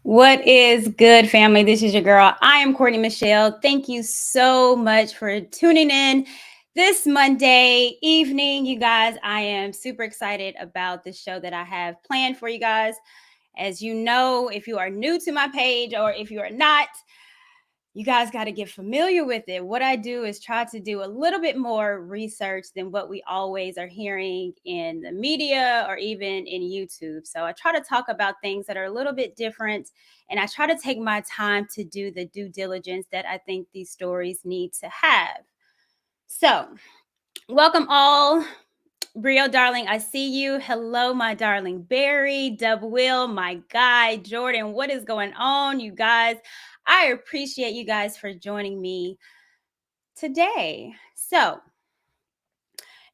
What is good, family? This is your girl. I am Courtney Michelle. Thank you so much for tuning in this Monday evening. You guys, I am super excited about the show that I have planned for you guys. As you know, if you are new to my page or if you are not, you guys got to get familiar with it. What I do is try to do a little bit more research than what we always are hearing in the media or even in YouTube. So I try to talk about things that are a little bit different, and I try to take my time to do the due diligence that I think these stories need to have. So, welcome all. Brio, darling, I see you. Hello, my darling Barry, Dub Will, my guy, Jordan. What is going on, you guys? I appreciate you guys for joining me today. So,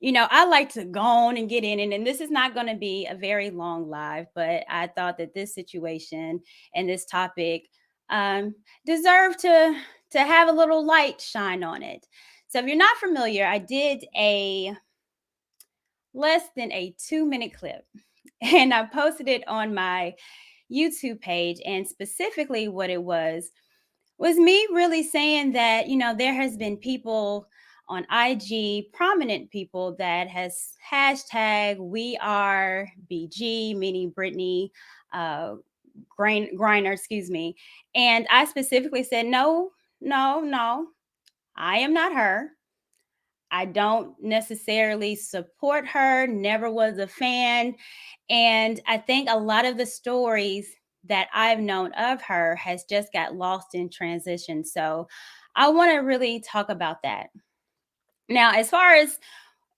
I like to go on and get in, and this is not going to be a very long live, but I thought that this situation and this topic um, deserve to have a little light shine on it. So, if you're not familiar, I did a less than a 2-minute clip and I posted it on my YouTube page. And specifically, what it was me really saying that, there has been people on IG, prominent people that has hashtag we are BG, meaning Brittany Griner, excuse me. And I specifically said, no, no, no, I am not her. I don't necessarily support her, never was a fan. And I think a lot of the stories that I've known of her has just got lost in transition. So I want to really talk about that. Now, as far as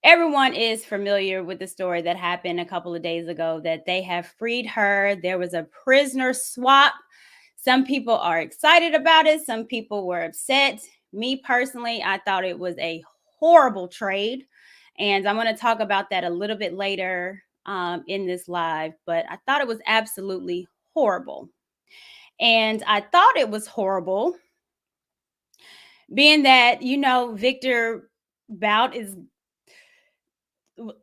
everyone is familiar with the story that happened a couple of days ago, that they have freed her, there was a prisoner swap. Some people are excited about it, some people were upset. Me personally, I thought it was a horrible trade. And I'm going to talk about that a little bit later in this live, but I thought it was absolutely horrible. And I thought it was horrible, being that, Victor Bout is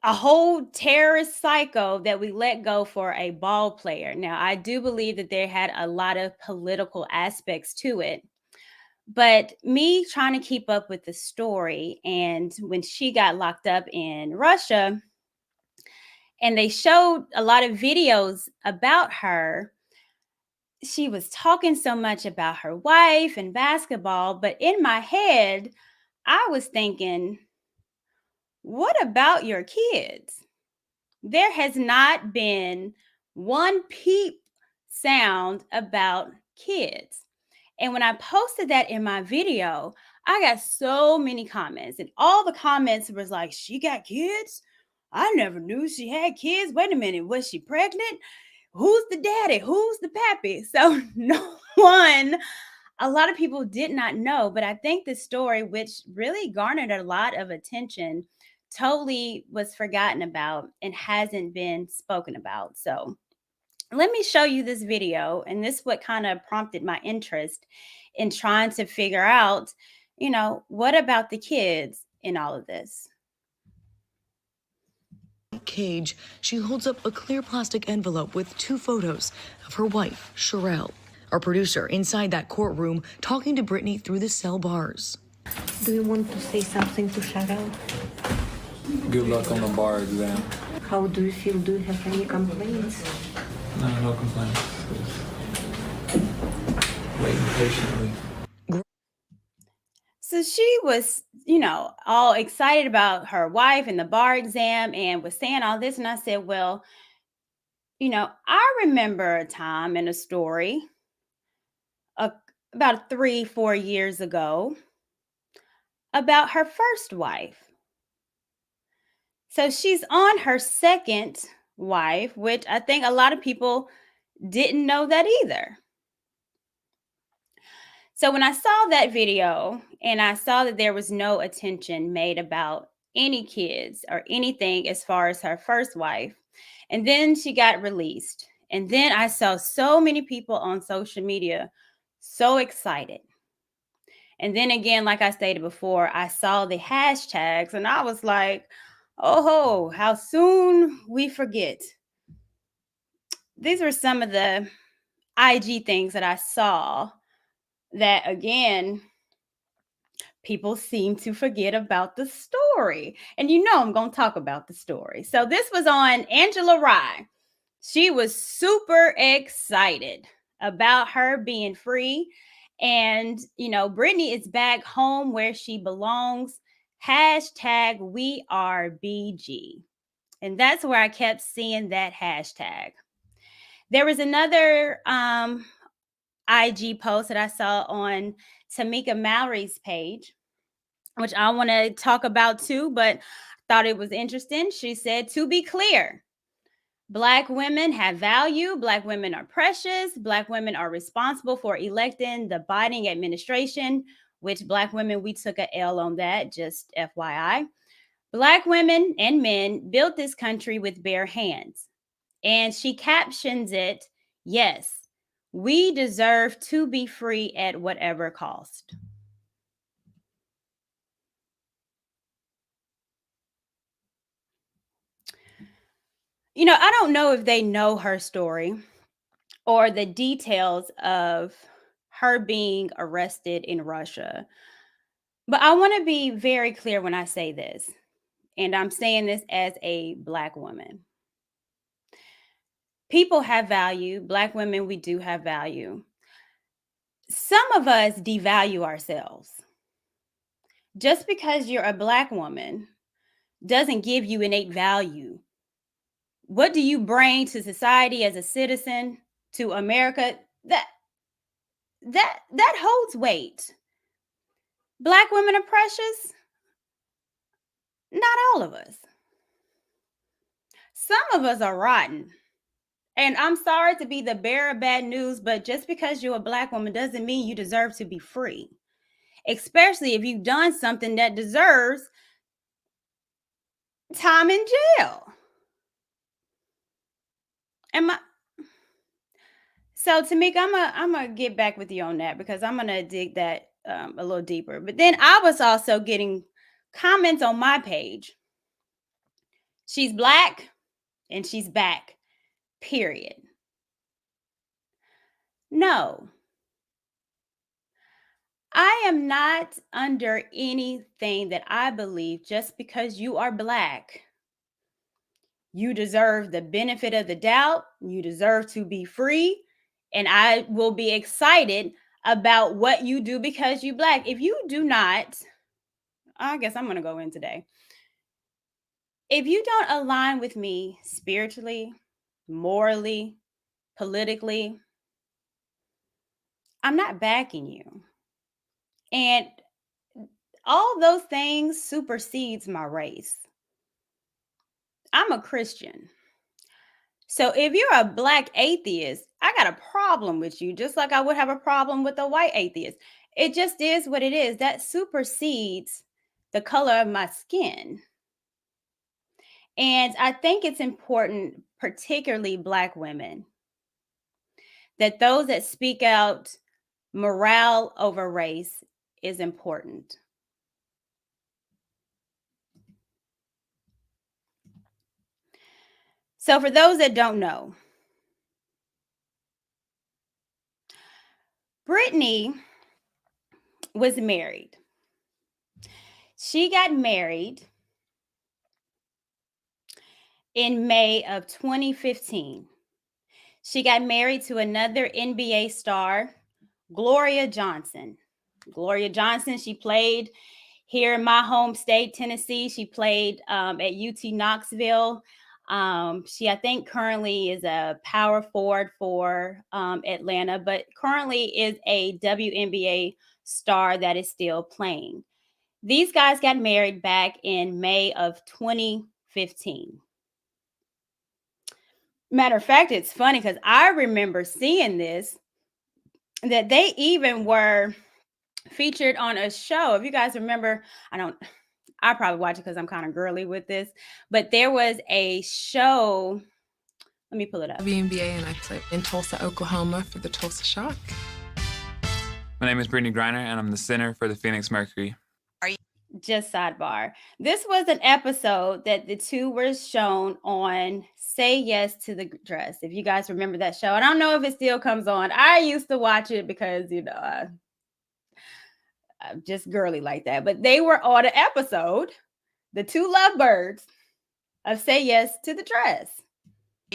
a whole terrorist psycho that we let go for a ball player. Now, I do believe that there had a lot of political aspects to it. But me trying to keep up with the story, and when she got locked up in Russia, and they showed a lot of videos about her, she was talking so much about her wife and basketball. But in my head, I was thinking, what about your kids? There has not been one peep sound about kids. And when I posted that in my video, I got so many comments, and all the comments was like, she got kids? I never knew she had kids. Wait a minute, was she pregnant? Who's the daddy? Who's the pappy? So a lot of people did not know, but I think the story, which really garnered a lot of attention, totally was forgotten about and hasn't been spoken about. So let me show you this video. And this what kind of prompted my interest in trying to figure out, what about the kids in all of this? Cage, she holds up a clear plastic envelope with 2 photos of her wife, Sherelle. Our producer inside that courtroom talking to Brittany through the cell bars. Do you want to say something to Cheryl? Good luck on the bar exam. How do you feel? Do you have any complaints? No complaints. Waiting patiently. So she was, all excited about her wife and the bar exam and was saying all this. And I said, well, I remember a time in a story about 3-4 years ago about her first wife. So she's on her second wife, which I think a lot of people didn't know that either. So when I saw that video and I saw that there was no attention made about any kids or anything as far as her first wife, and then she got released, and then I saw so many people on social media so excited. And then again, like I stated before, I saw the hashtags and I was like, oh, how soon we forget. These were some of the IG things that I saw that, again, people seem to forget about the story. And I'm going to talk about the story. So this was on Angela Rye. She was super excited about her being free. And, Brittany is back home where she belongs. Hashtag we are BG. And that's where I kept seeing that hashtag. There was another IG post that I saw on Tamika Mallory's page, which I want to talk about too, but thought it was interesting. She said, to be clear, Black women have value. Black women are precious. Black women are responsible for electing the Biden administration, which Black women, we took a L on that, just FYI. Black women and men built this country with bare hands. And she captions it, yes, we deserve to be free at whatever cost. I don't know if they know her story or the details of her being arrested in Russia. But I want to be very clear when I say this, and I'm saying this as a Black woman. People have value. Black women, we do have value. Some of us devalue ourselves. Just because you're a Black woman doesn't give you innate value. What do you bring to society as a citizen, to America? That holds weight. Black women are precious. Not all of us. Some of us are rotten. And I'm sorry to be the bearer of bad news, but just because you're a Black woman doesn't mean you deserve to be free. Especially if you've done something that deserves time in jail. So Tamika, I'm gonna get back with you on that because I'm gonna dig that a little deeper. But then I was also getting comments on my page. She's Black and she's back. Period. No. I am not under anything that I believe just because you are Black. You deserve the benefit of the doubt. You deserve to be free. And I will be excited about what you do because you Black. If you do not, I guess I'm going to go in today. If you don't align with me spiritually, morally, politically, I'm not backing you. And all those things supersedes my race. I'm a Christian. So if you're a Black atheist, I got a problem with you, just like I would have a problem with a white atheist. It just is what it is. That supersedes the color of my skin. And I think it's important, particularly Black women, that those that speak out morale over race is important. So for those that don't know, Brittany was married. She got married in May of 2015. She got married to another NBA star, Gloria Johnson. Gloria Johnson, she played here in my home state, Tennessee. She played at UT Knoxville. She, I think, currently is a power forward for Atlanta, but currently is a WNBA star that is still playing. These guys got married back in May of 2015. Matter of fact, it's funny because I remember seeing this, that they even were featured on a show. If you guys remember, I probably watch it because I'm kind of girly with this, but there was a show. Let me pull it up. WNBA, and I play in Tulsa, Oklahoma for the Tulsa Shock. My name is Britney Griner, and I'm the center for the Phoenix Mercury. just sidebar. This was an episode that the two were shown on Say Yes to the Dress. If you guys remember that show, I don't know if it still comes on. I used to watch it because, I'm just girly like that. But they were on an episode, the two lovebirds of Say Yes to the Dress.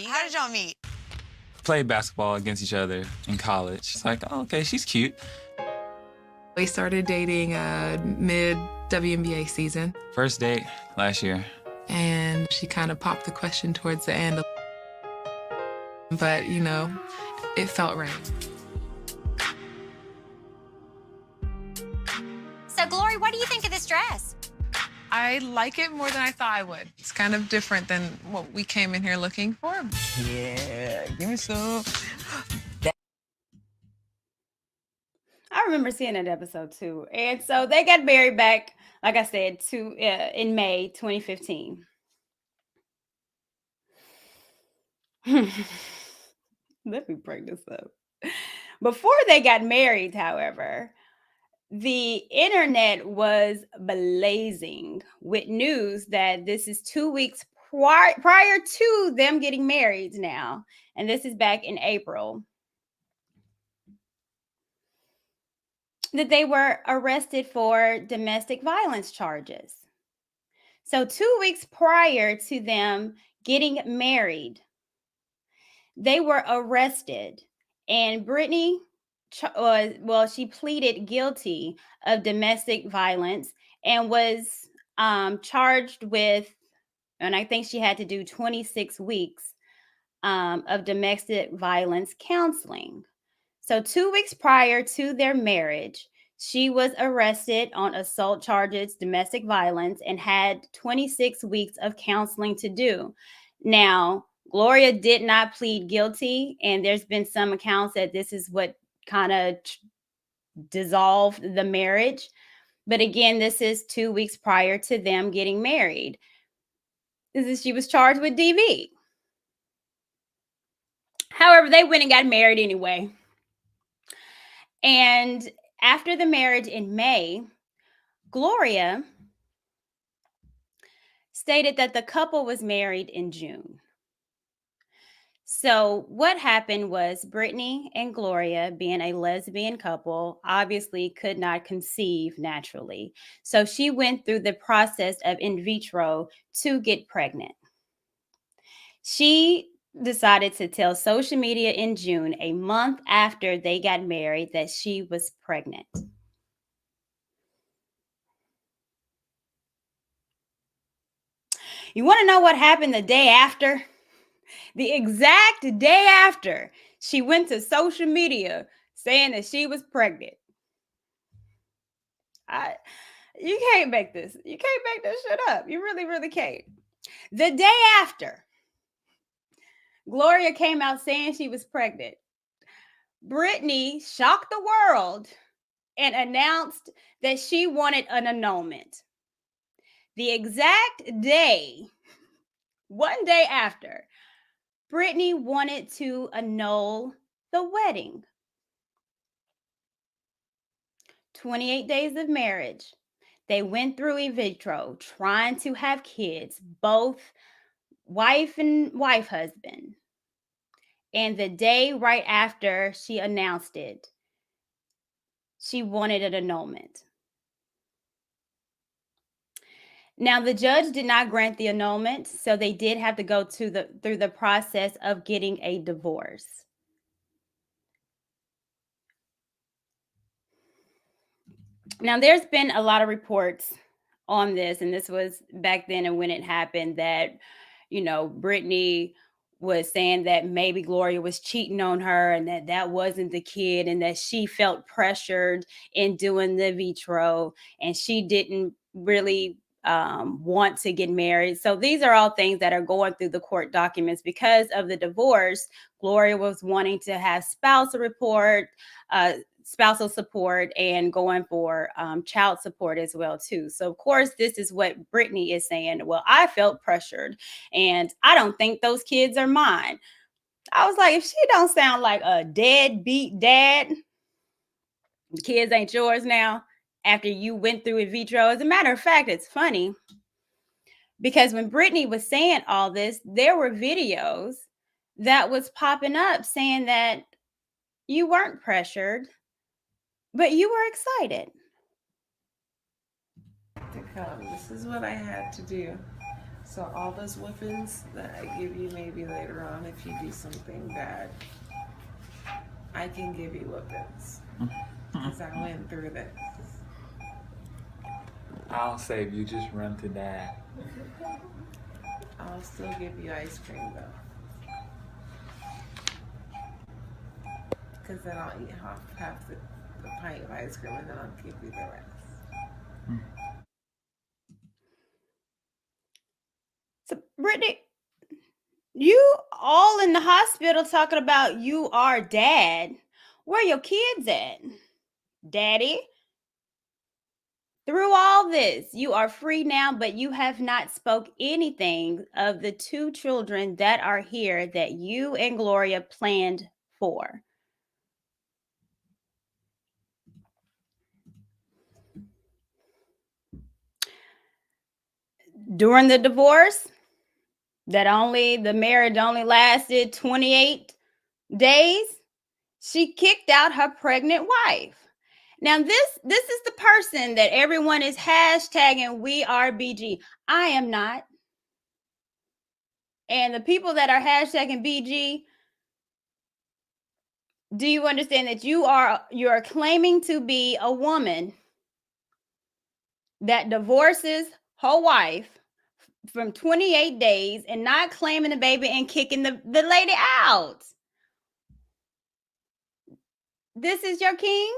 How did y'all meet? Played basketball against each other in college. It's like, oh, okay, she's cute. We started dating mid-WNBA season, First date last year. and she kind of popped the question towards the end. But, it felt right. So, Glory, what do you think of this dress? I like it more than I thought I would. It's kind of different than what we came in here looking for. Yeah, give me some. I remember seeing that episode too. And so they got married back, like I said, in May 2015. Let me bring this up. Before they got married, however, the internet was blazing with news that this is 2 weeks prior to them getting married now. And this is back in April. That they were arrested for domestic violence charges. So 2 weeks prior to them getting married, they were arrested, and Brittany she pleaded guilty of domestic violence and was charged with, and I think she had to do 26 weeks of domestic violence counseling. So 2 weeks prior to their marriage, she was arrested on assault charges, domestic violence, and had 26 weeks of counseling to do. Now, Gloria did not plead guilty, and there's been some accounts that this is what kind of dissolved the marriage. But again, this is 2 weeks prior to them getting married. She was charged with DV. However, they went and got married anyway. And after the marriage in May, Gloria stated that the couple was married in June. So what happened was Brittany and Gloria, being a lesbian couple, obviously could not conceive naturally. So she went through the process of in vitro to get pregnant. She decided to tell social media in June, a month after they got married, that she was pregnant. You want to know what happened the day after? The exact day after, she went to social media saying that she was pregnant. You can't make this. You can't make this shit up. You really, really can't. The day after, Gloria came out saying she was pregnant. Brittany shocked the world and announced that she wanted an annulment. The exact day, one day after, Brittany wanted to annul the wedding. 28 days of marriage. They went through in vitro, trying to have kids, both wife and husband. And the day right after she announced it, she wanted an annulment. Now, the judge did not grant the annulment, so they did have to go through the process of getting a divorce. Now, there's been a lot of reports on this, and this was back then and when it happened, that, Brittany was saying that maybe Gloria was cheating on her and that wasn't the kid, and that she felt pressured in doing the vitro, and she didn't really want to get married. So these are all things that are going through the court documents. Because of the divorce, Gloria was wanting to have spousal support and going for child support as well too. So of course, this is what Brittany is saying. Well, I felt pressured and I don't think those kids are mine. I was like, if she don't sound like a deadbeat dad, the kids ain't yours now. after you went through in vitro. As a matter of fact, it's funny because when Brittany was saying all this, there were videos that was popping up saying that you weren't pressured, but you were excited. To come. This is what I had to do. So all those whippings that I give you maybe later on if you do something bad, I can give you whippings. Because I went through this. I'll save you. Just run to dad. I'll still give you ice cream though. Because then I'll eat half the pint of ice cream and then I'll give you the rest. So, Brittany, you all in the hospital talking about you are dad. Where your kids at? Daddy? Through all this, you are free now, but you have not spoke anything of the 2 children that are here that you and Gloria planned for. During the divorce, the marriage only lasted 28 days, she kicked out her pregnant wife. Now, this is the person that everyone is hashtagging we are BG. I am not. And the people that are hashtagging BG, do you understand that you are claiming to be a woman that divorces her wife from 28 days and not claiming the baby and kicking the lady out? This is your king?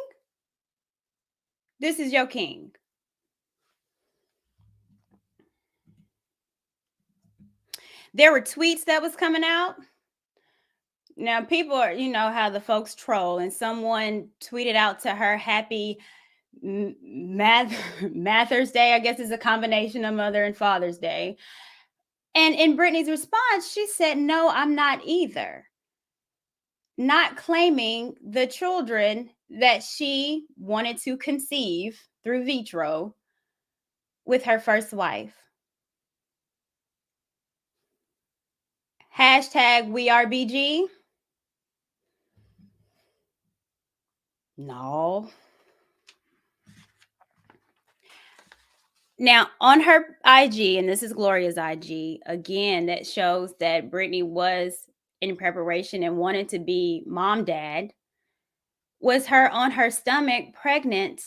This is your king. There were tweets that was coming out. Now, people are, you know, how the folks troll, and someone tweeted out to her, happy Mother's Day, I guess is a combination of Mother and Father's Day. And in Brittany's response, she said, no, I'm not either. Not claiming the children that she wanted to conceive through vitro with her first wife. Hashtag we are BG. No. Now, on her IG, and this is Gloria's IG, again, that shows that Brittany was in preparation and wanted to be mom, dad, was her on her stomach pregnant,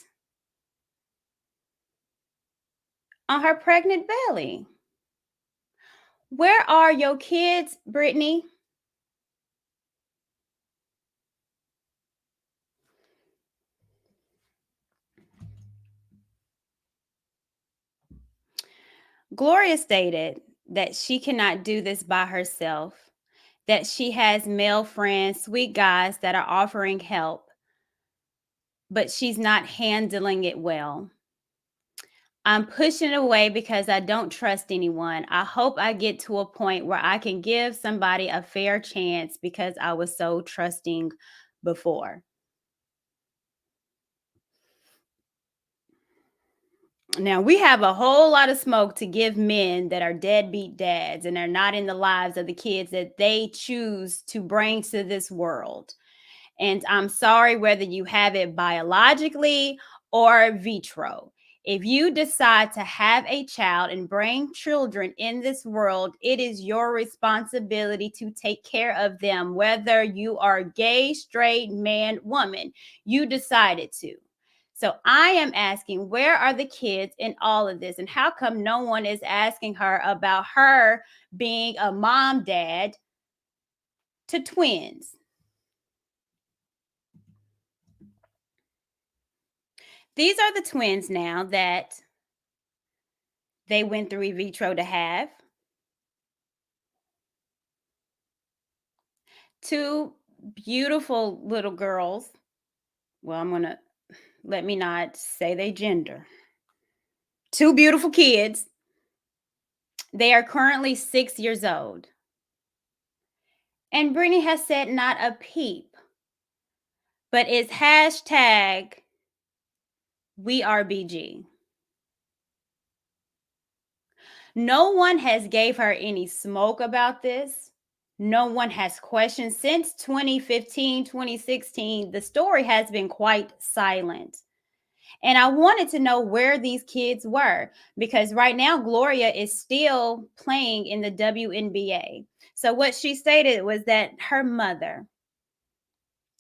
on her pregnant belly. Where are your kids, Brittany? Gloria stated that she cannot do this by herself, that she has male friends, sweet guys that are offering help, but she's not handling it well. I'm pushing it away because I don't trust anyone. I hope I get to a point where I can give somebody a fair chance because I was so trusting before. Now, we have a whole lot of smoke to give men that are deadbeat dads and are not in the lives of the kids that they choose to bring to this world. And I'm sorry whether you have it biologically or vitro. If you decide to have a child and bring children in this world, it is your responsibility to take care of them, whether you are gay, straight, man, woman. You decided to. So I am asking, where are the kids in all of this? And how come no one is asking her about her being a mom, dad to twins? These are the twins now that they went through in vitro to have. 2 beautiful little girls. Well, let me not say they gender. 2 beautiful kids. They are currently 6 years old. And Brittany has said not a peep, but is hashtag We are BG. No one has gave her any smoke about this. No one has questioned. Since 2015, 2016, the story has been quite silent. And I wanted to know where these kids were because right now Gloria is still playing in the WNBA. So what she stated was that her mother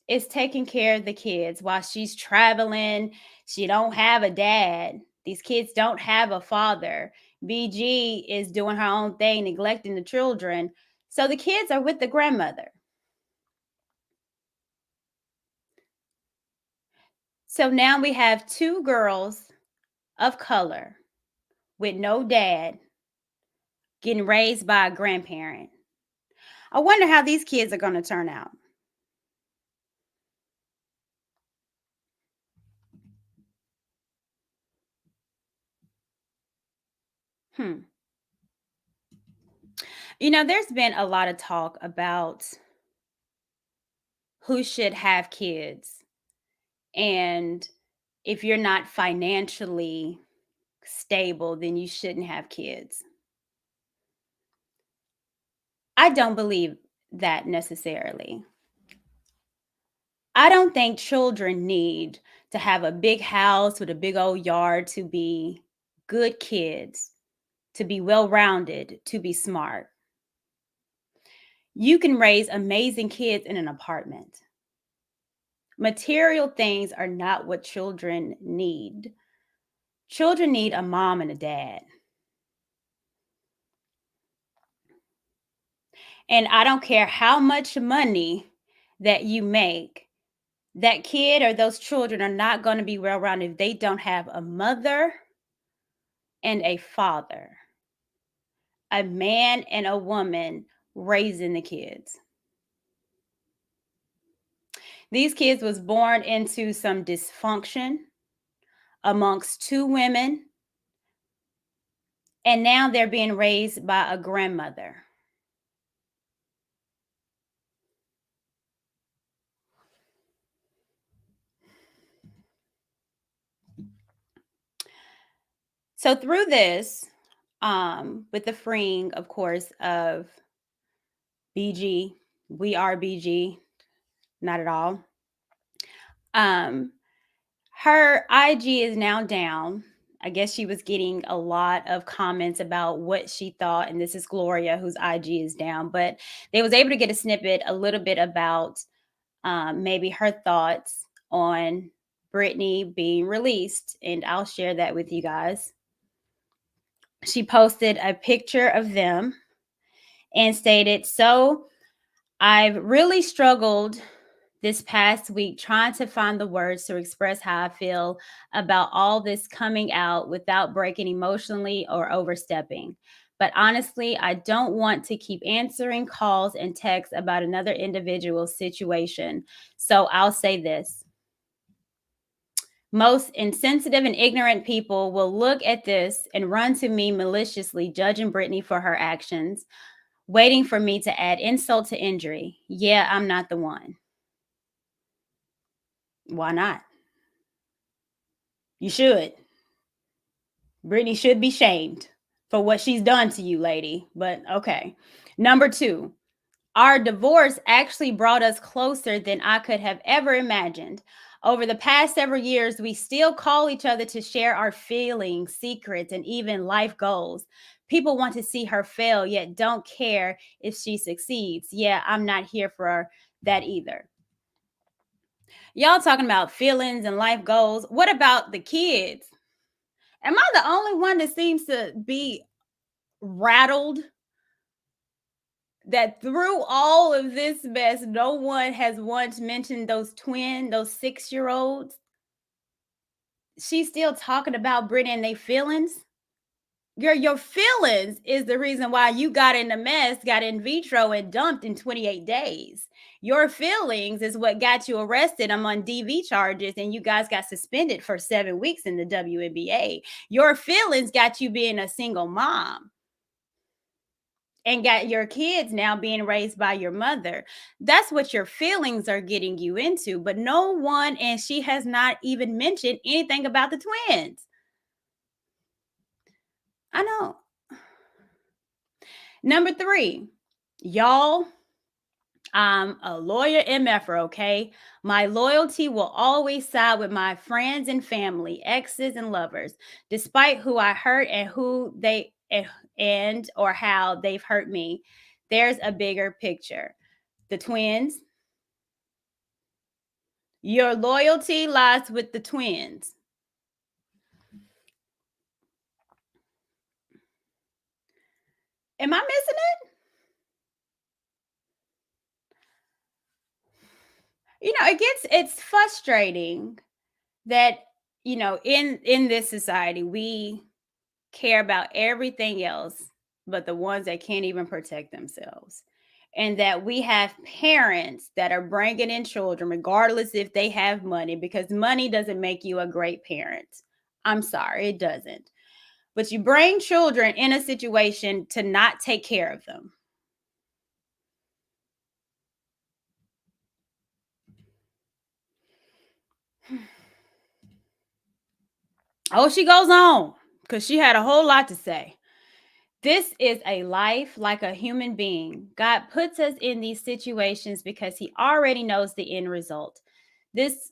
is taking care of the kids while she's traveling. She don't have a dad. These kids don't have a father. BG is doing her own thing, neglecting the children. So the kids are with the grandmother. So now we have two girls of color with no dad getting raised by a grandparent. I wonder how these kids are going to turn out. You know, there's been a lot of talk about who should have kids. And if you're not financially stable, then you shouldn't have kids. I don't believe that necessarily. I don't think children need to have a big house with a big old yard to be good kids, to be well rounded, to be smart. You can raise amazing kids in an apartment. Material things are not what children need. Children need a mom and a dad. And I don't care how much money that you make, that kid or those children are not going to be well rounded if they don't have a mother and a father, a man and a woman raising the kids. These kids was born into some dysfunction amongst two women, and now they're being raised by a grandmother. So through this, with the freeing, of course, of BG, we are BG, not at all. Her IG is now down. I guess she was getting a lot of comments about what she thought, and this is Gloria whose IG is down, but they was able to get a snippet a little bit about maybe her thoughts on Brittany being released, and I'll share that with you guys. She posted a picture of them and stated, "So I've really struggled this past week trying to find the words to express how I feel about all this coming out without breaking emotionally or overstepping. But honestly, I don't want to keep answering calls and texts about another individual's situation. So I'll say this. Most insensitive and ignorant people will look at this and run to me maliciously, judging Brittany for her actions, waiting for me to add insult to injury. Yeah, I'm not the one. Why not? You should. Brittany should be shamed for what she's done to you, lady. But okay. Number 2, our divorce actually brought us closer than I could have ever imagined. Over the past several years, we still call each other to share our feelings, secrets, and even life goals. People want to see her fail, yet don't care if she succeeds. Yeah, I'm not here for that either. Y'all talking about feelings and life goals. What about the kids? Am I the only one that seems to be rattled that through all of this mess, no one has once mentioned those 6-year-olds? She's still talking about Brittany and their feelings. Girl, your feelings is the reason why you got in a mess, got in vitro, and dumped in 28 days. Your feelings is what got you arrested. I'm on DV charges, and you guys got suspended for 7 weeks in the WNBA. Your feelings got you being a single mom. and got your kids now being raised by your mother. That's what your feelings are getting you into. But no one, and she has not even mentioned anything about the twins. I know. Number 3, y'all, I'm a lawyer MFer, okay? My loyalty will always side with my friends and family, exes and lovers, despite who I hurt and who they and or how they've hurt me. There's a bigger picture. The twins. Your loyalty lies with the twins. Am I missing it? It's frustrating that, in this society, we care about everything else but the ones that can't even protect themselves. And that we have parents that are bringing in children, regardless if they have money, because money doesn't make you a great parent. I'm sorry, it doesn't. But you bring children in a situation to not take care of them. Oh, she goes on because she had a whole lot to say. This is a life like a human being. God puts us in these situations because he already knows the end result. This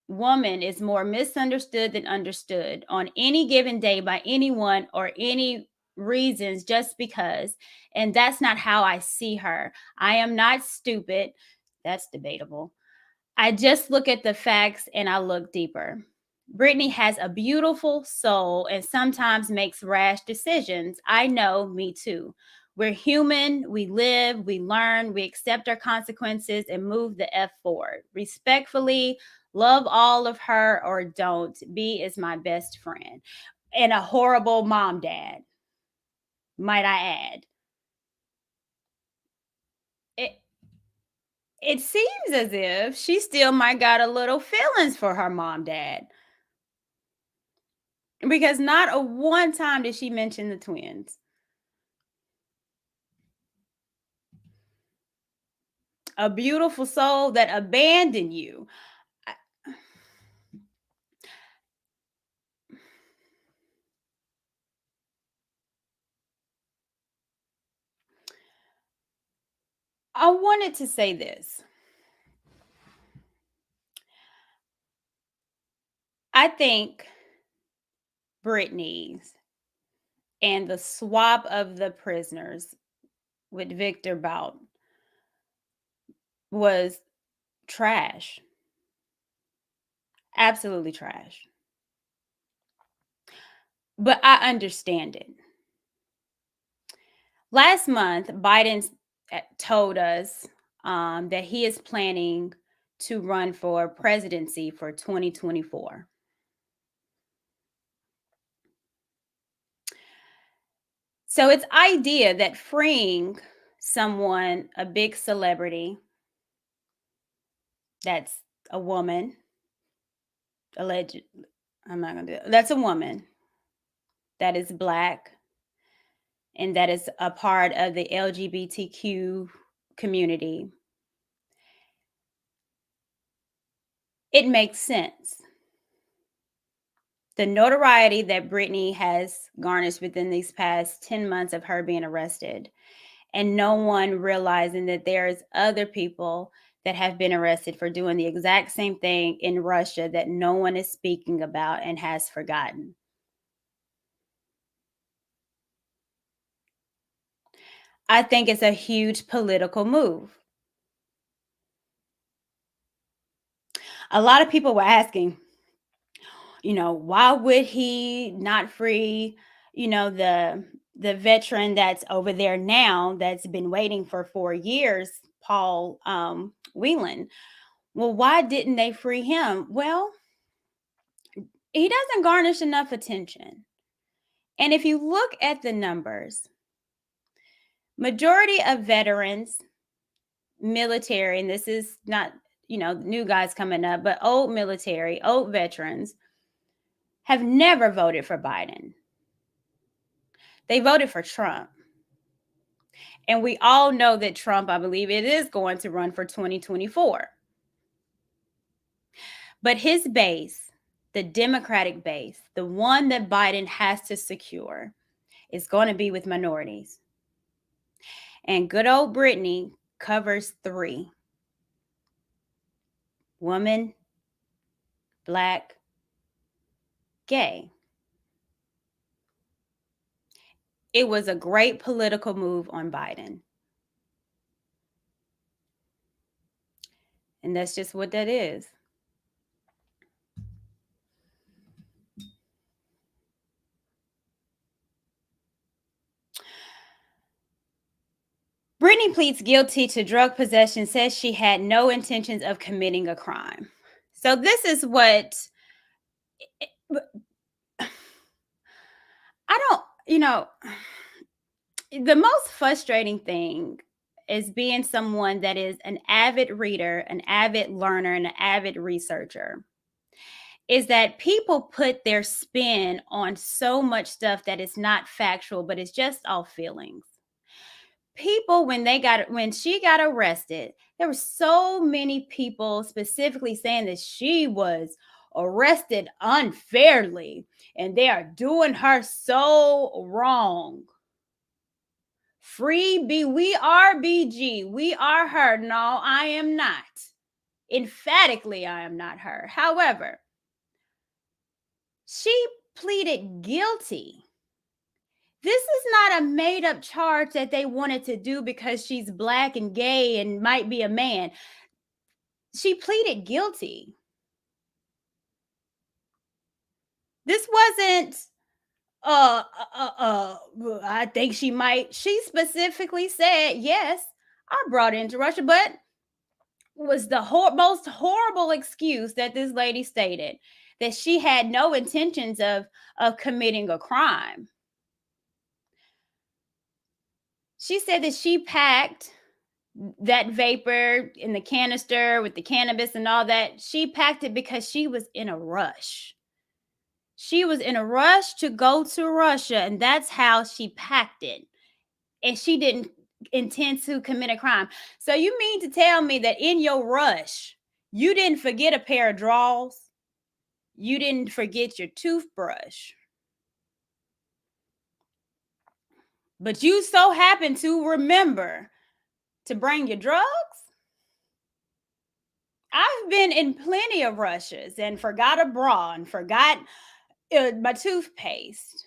woman is more misunderstood than understood on any given day by anyone or any reasons just because. And that's not how I see her. I am not stupid. That's debatable. I just look at the facts and I look deeper. Brittany has a beautiful soul and sometimes makes rash decisions. I know, me too. We're human, we live, we learn, we accept our consequences and move the F forward. Respectfully, love all of her or don't. B is my best friend. And a horrible mom dad, might I add. It seems as if she still might got a little feelings for her mom dad. Because not a one time did she mention the twins. A beautiful soul that abandoned you. I wanted to say this. I think Brittany's and the swap of the prisoners with Victor Bout was trash. Absolutely trash. But I understand it. Last month, Biden told us that he is planning to run for presidency for 2024. So it's idea that freeing someone, a big celebrity, that's a woman, alleged, I'm not going to do it. That's a woman that is Black and that is a part of the LGBTQ community. It makes sense. The notoriety that Brittany has garnished within these past 10 months of her being arrested, and no one realizing that there's other people that have been arrested for doing the exact same thing in Russia that no one is speaking about and has forgotten. I think it's a huge political move. A lot of people were asking, why would he not free, the veteran that's over there now that's been waiting for 4 years, Paul Whelan? Well, why didn't they free him? Well, he doesn't garnish enough attention. And if you look at the numbers, majority of veterans, military, and this is not, new guys coming up, but old military, old veterans have never voted for Biden. They voted for Trump. And we all know that Trump, I believe it is going to run for 2024. But his base, the Democratic base, the one that Biden has to secure, is going to be with minorities. And good old Brittany covers 3: woman, Black, gay. It was a great political move on Biden. And that's just what that is. Brittany pleads guilty to drug possession, says she had no intentions of committing a crime. So this is what I don't, the most frustrating thing is being someone that is an avid reader, an avid learner, and an avid researcher, is that people put their spin on so much stuff that is not factual, but it's just all feelings. People, when she got arrested, there were so many people specifically saying that she was arrested unfairly and they are doing her so wrong. We are BG. We are her. No, I am not. Emphatically, I am not her. However, she pleaded guilty. This is not a made-up charge that they wanted to do because she's Black and gay and might be a man. She pleaded guilty. This wasn't, I think she might. She specifically said, yes, I brought into Russia, but was the most horrible excuse that this lady stated, that she had no intentions of committing a crime. She said that she packed that vapor in the canister with the cannabis and all that. She packed it because she was in a rush. She was in a rush to go to Russia, and that's how she packed it. And she didn't intend to commit a crime. So you mean to tell me that in your rush, you didn't forget a pair of drawers? You didn't forget your toothbrush? But you so happen to remember to bring your drugs? I've been in plenty of rushes and forgot a bra and forgot my toothpaste.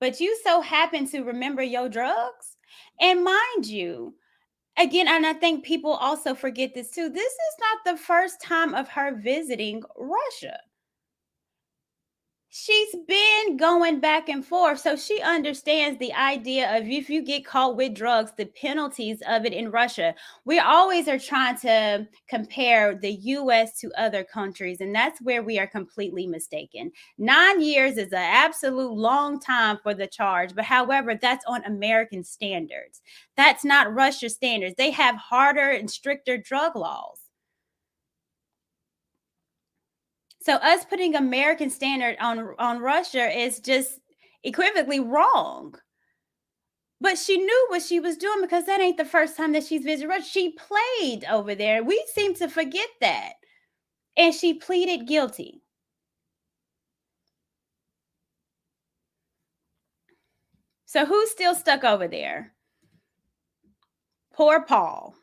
But you so happen to remember your drugs? And mind you, again, and I think people also forget this too, this is not the first time of her visiting Russia. She's been going back and forth, so she understands the idea of if you get caught with drugs, the penalties of it in Russia. We always are trying to compare the U.S. to other countries, and that's where we are completely mistaken. 9 years is an absolute long time for the charge, but however, that's on American standards. That's not Russia standards. They have harder and stricter drug laws. So us putting American standard on Russia is just equivocally wrong. But she knew what she was doing because that ain't the first time that she's visited Russia. She played over there. We seem to forget that. And she pleaded guilty. So who's still stuck over there? Poor Paul.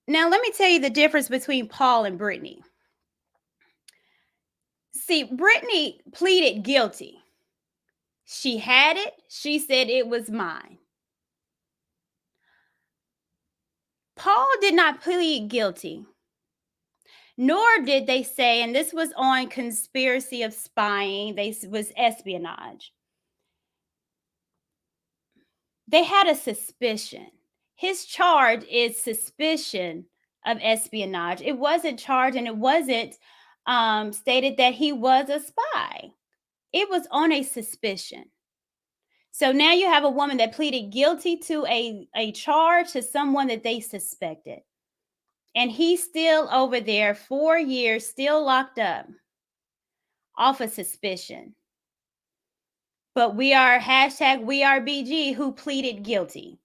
Now, let me tell you the difference between Paul and Brittany. See, Brittany pleaded guilty. She had it. She said it was mine. Paul did not plead guilty, nor did they say, and this was on conspiracy of spying, this was espionage. They had a suspicion. His charge is suspicion of espionage. It wasn't charged, and it wasn't stated that he was a spy. It was on a suspicion. So now you have a woman that pleaded guilty to a charge to someone that they suspected. And he's still over there 4 years, still locked up off of suspicion. But we are #WeAreBG who pleaded guilty.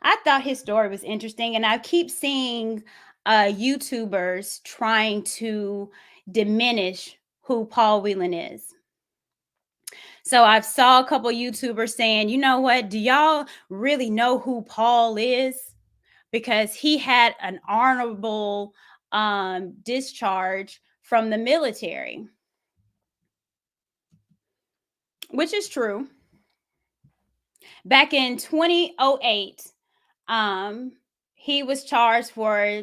I thought his story was interesting, and I keep seeing YouTubers trying to diminish who Paul Whelan is. So I saw a couple YouTubers saying, you know what? Do y'all really know who Paul is? Because he had an honorable discharge from the military, which is true. Back in 2008, he was charged for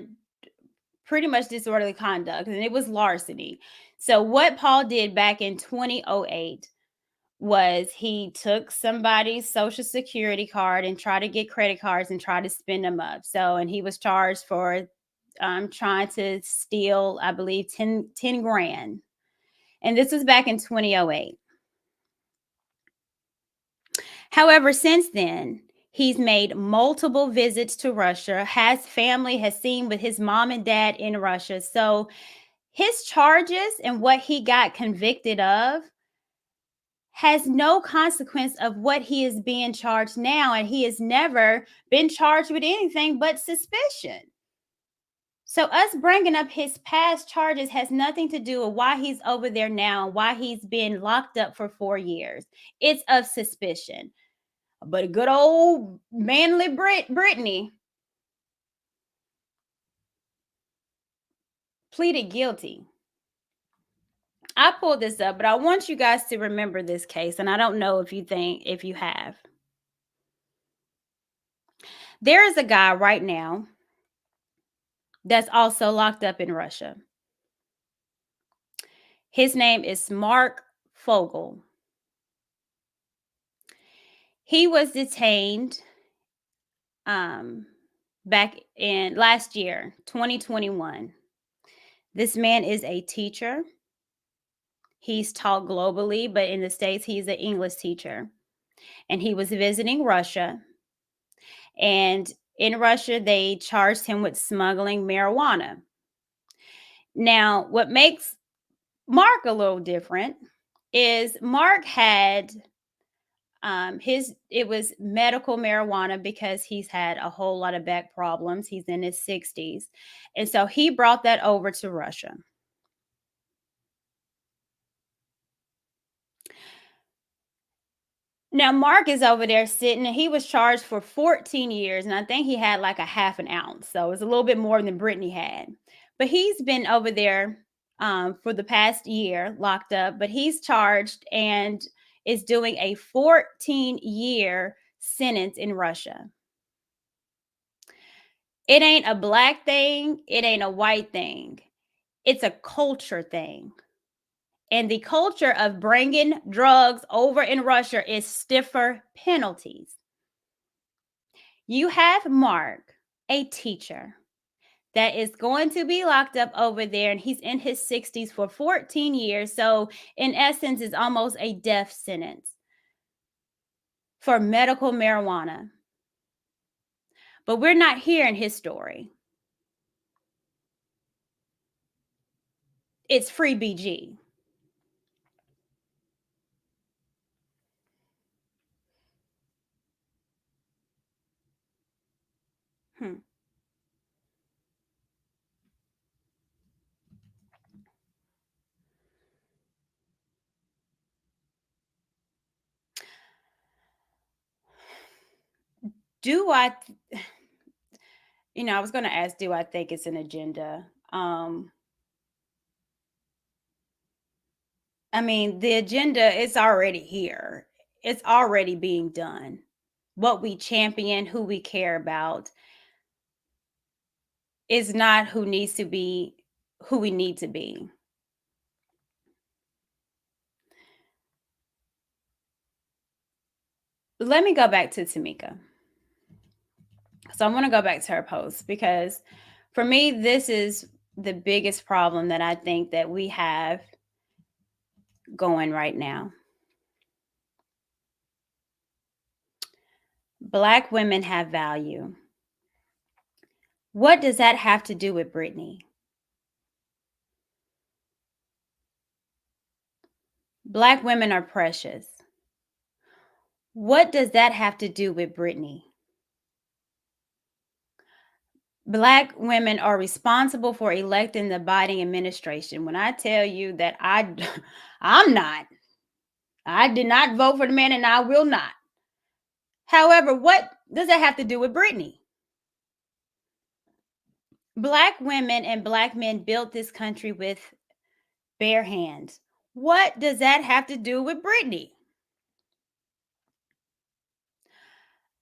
pretty much disorderly conduct, and it was larceny. So what Paul did back in 2008 was he took somebody's social security card and tried to get credit cards and try to spend them up. So, and he was charged for trying to steal, I believe, 10 grand. And this was back in 2008. However, since then, he's made multiple visits to Russia, has family, has seen with his mom and dad in Russia. So his charges and what he got convicted of has no consequence of what he is being charged now. And he has never been charged with anything but suspicion. So us bringing up his past charges has nothing to do with why he's over there now, why he's been locked up for 4 years. It's of suspicion. But good old manly Brittany pleaded guilty. I pulled this up, but I want you guys to remember this case, and I don't know if you have. There is a guy right now that's also locked up in Russia. His name is Mark Fogel. He was detained back in last year, 2021. This man is a teacher. He's taught globally, but in the States, he's an English teacher. And he was visiting Russia. And in Russia, they charged him with smuggling marijuana. Now, what makes Mark a little different is Mark had it was medical marijuana because he's had a whole lot of back problems. He's in his 60s. And so he brought that over to Russia. Now, Mark is over there sitting, and he was charged for 14 years, and I think he had like a half an ounce. So it's a little bit more than Brittany had. But he's been over there for the past year locked up, but he's charged and is doing a 14-year sentence in Russia. It ain't a black thing. It ain't a white thing. It's a culture thing. And the culture of bringing drugs over in Russia is stiffer penalties. You have Mark, a teacher, that is going to be locked up over there, and he's in his 60s for 14 years. So in essence, it's almost a death sentence for medical marijuana. But we're not hearing his story. It's free BG. I was going to ask, do I think it's an agenda? I mean, the agenda is already here. It's already being done. What we champion, who we care about, is not who needs to be, who we need to be. Let me go back to Tamika. So I want to go back to her post, because for me, this is the biggest problem that I think that we have going right now. Black women have value. What does that have to do with Brittany? Black women are precious. What does that have to do with Brittany? Black women are responsible for electing the Biden administration. When I tell you that I'm not, I did not vote for the man and I will not. However, what does that have to do with Brittany? Black women and Black men built this country with bare hands. What does that have to do with Brittany?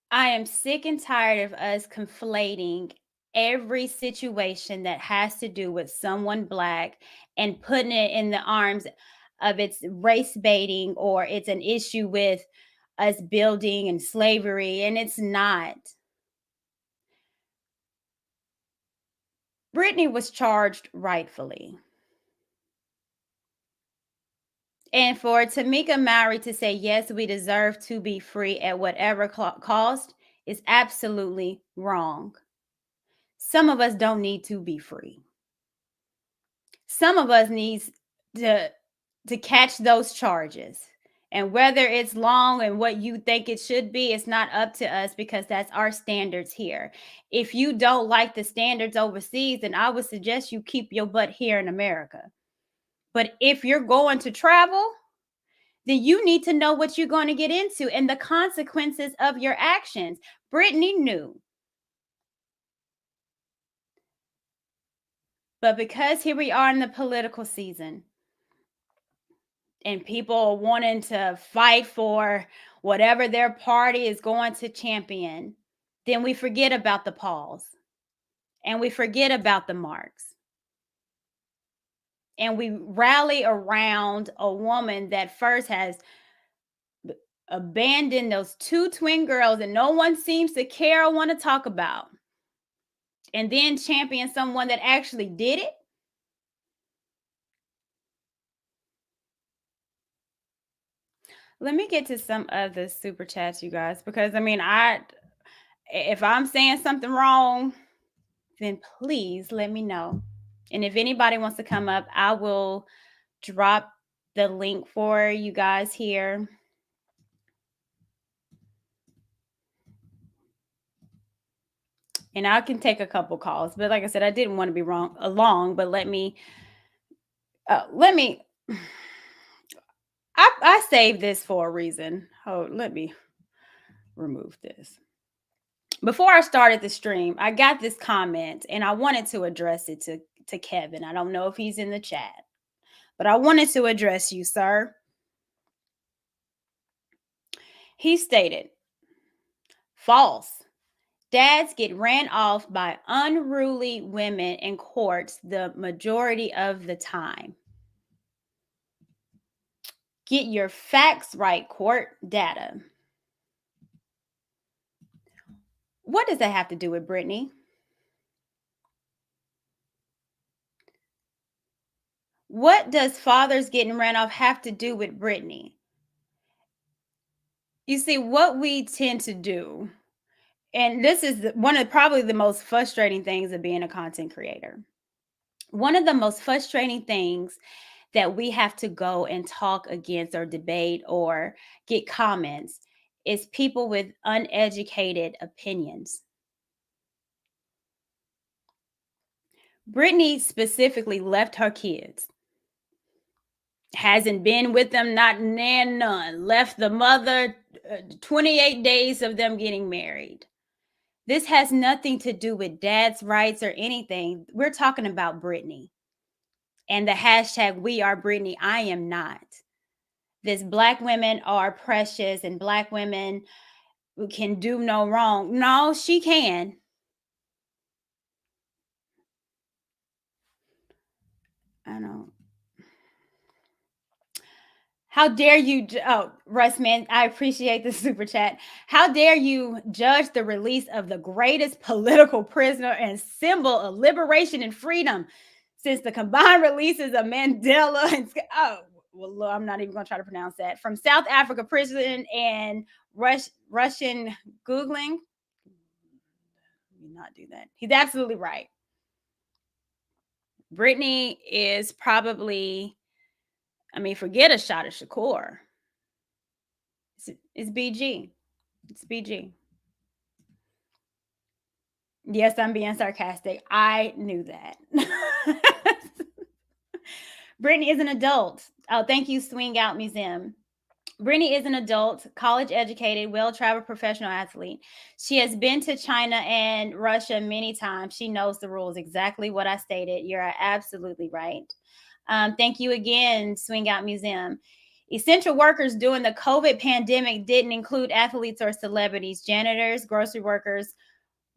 I am sick and tired of us conflating every situation that has to do with someone Black and putting it in the arms of it's race baiting or it's an issue with us building and slavery, and it's not. Brittany was charged rightfully. And for Tamika Mowry to say, yes, we deserve to be free at whatever cost is absolutely wrong. Some of us don't need to be free. Some of us needs to catch those charges. And whether it's long and what you think it should be, it's not up to us because that's our standards here. If you don't like the standards overseas, then I would suggest you keep your butt here in America. But if you're going to travel, then you need to know what you're going to get into and the consequences of your actions. Brittany knew. But because here we are in the political season and people wanting to fight for whatever their party is going to champion, then we forget about the Pauls and we forget about the Marks. And we rally around a woman that first has abandoned those two twin girls that no one seems to care or want to talk about, and then champion someone that actually did it. Let me get to some of the super chats, you guys, because I mean, if I'm saying something wrong, then please let me know. And if anybody wants to come up, I will drop the link for you guys here. And I can take a couple calls, but like I said, I didn't want to be long, but let me I saved this for a reason. Oh, let me remove this. Before I started the stream, I got this comment and I wanted to address it to Kevin. I don't know if he's in the chat, but I wanted to address you, sir. He stated, false. Dads get ran off by unruly women in courts the majority of the time. Get your facts right, court data. What does that have to do with Brittany? What does fathers getting ran off have to do with Brittany? You see, what we tend to do, and this is one of probably the most frustrating things of being a content creator. One of the most frustrating things that we have to go and talk against or debate or get comments is people with uneducated opinions. Brittany specifically left her kids. Hasn't been with them, not none. Left the mother 28 days of them getting married. This has nothing to do with dad's rights or anything. We're talking about Brittany and the hashtag we are Brittany. I am not. This Black women are precious and Black women can do no wrong. No, she can. I know. How dare you? Oh, Russ, man, I appreciate the super chat. How dare you judge the release of the greatest political prisoner and symbol of liberation and freedom since the combined releases of Mandela and well, I'm not even going to try to pronounce that, from South Africa prison and Russian Googling. Let me not do that. He's absolutely right. Brittany is probably I mean, forget a shot of Shakur. It's BG. It's BG. Yes, I'm being sarcastic. I knew that. Brittany is an adult. Oh, thank you, Swing Out Museum. Brittany is an adult, college educated, well traveled professional athlete. She has been to China and Russia many times. She knows the rules, exactly what I stated. You're absolutely right. Thank you again, Swing Out Museum. Essential workers during the COVID pandemic didn't include athletes or celebrities. Janitors, grocery workers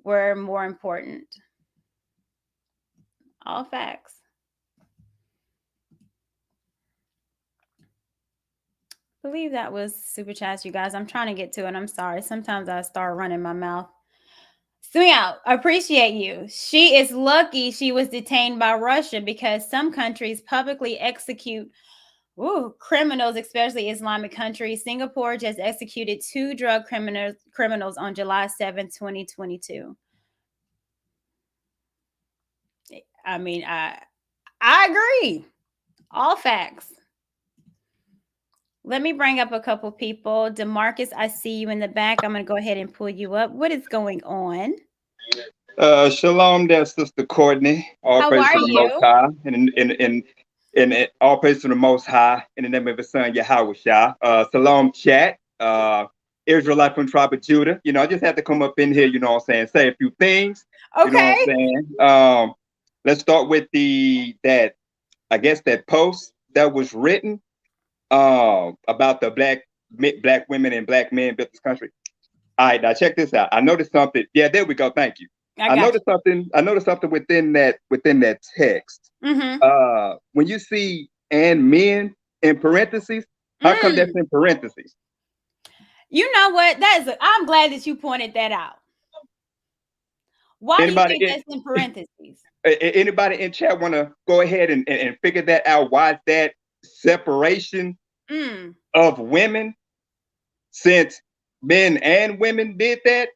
were more important. All facts. I believe that was super chats, you guys. I'm trying to get to it. I'm sorry. Sometimes I start running my mouth. Swing Out, appreciate you. She is lucky she was detained by Russia because some countries publicly execute criminals, especially Islamic countries. Singapore just executed 2 drug criminals on July 7, 2022. I mean, I agree. All facts. Let me bring up a couple people. DeMarcus, I see you in the back. I'm going to go ahead and pull you up. What is going on? Shalom there, Sister Courtney. All How praise are to the you? Most High, and all praise to the Most High in the name of His Son Yahweh Shah. Shalom, chat. Israelite from tribe of Judah. You know, I just had to come up in here. You know what I'm saying? Say a few things. Okay. You know what I'm saying? Let's start with that post that was written about the black women and black men built this country. All right, now check this out. I noticed something. Yeah, there we go. Thank you. I noticed something within that text. Mm-hmm. When you see "and men" in parentheses, how come that's in parentheses? You know what? I'm glad that you pointed that out. Why do you think that's in parentheses? Anybody in chat want to go ahead and figure that out? Why is that separation of women, since men and women did that?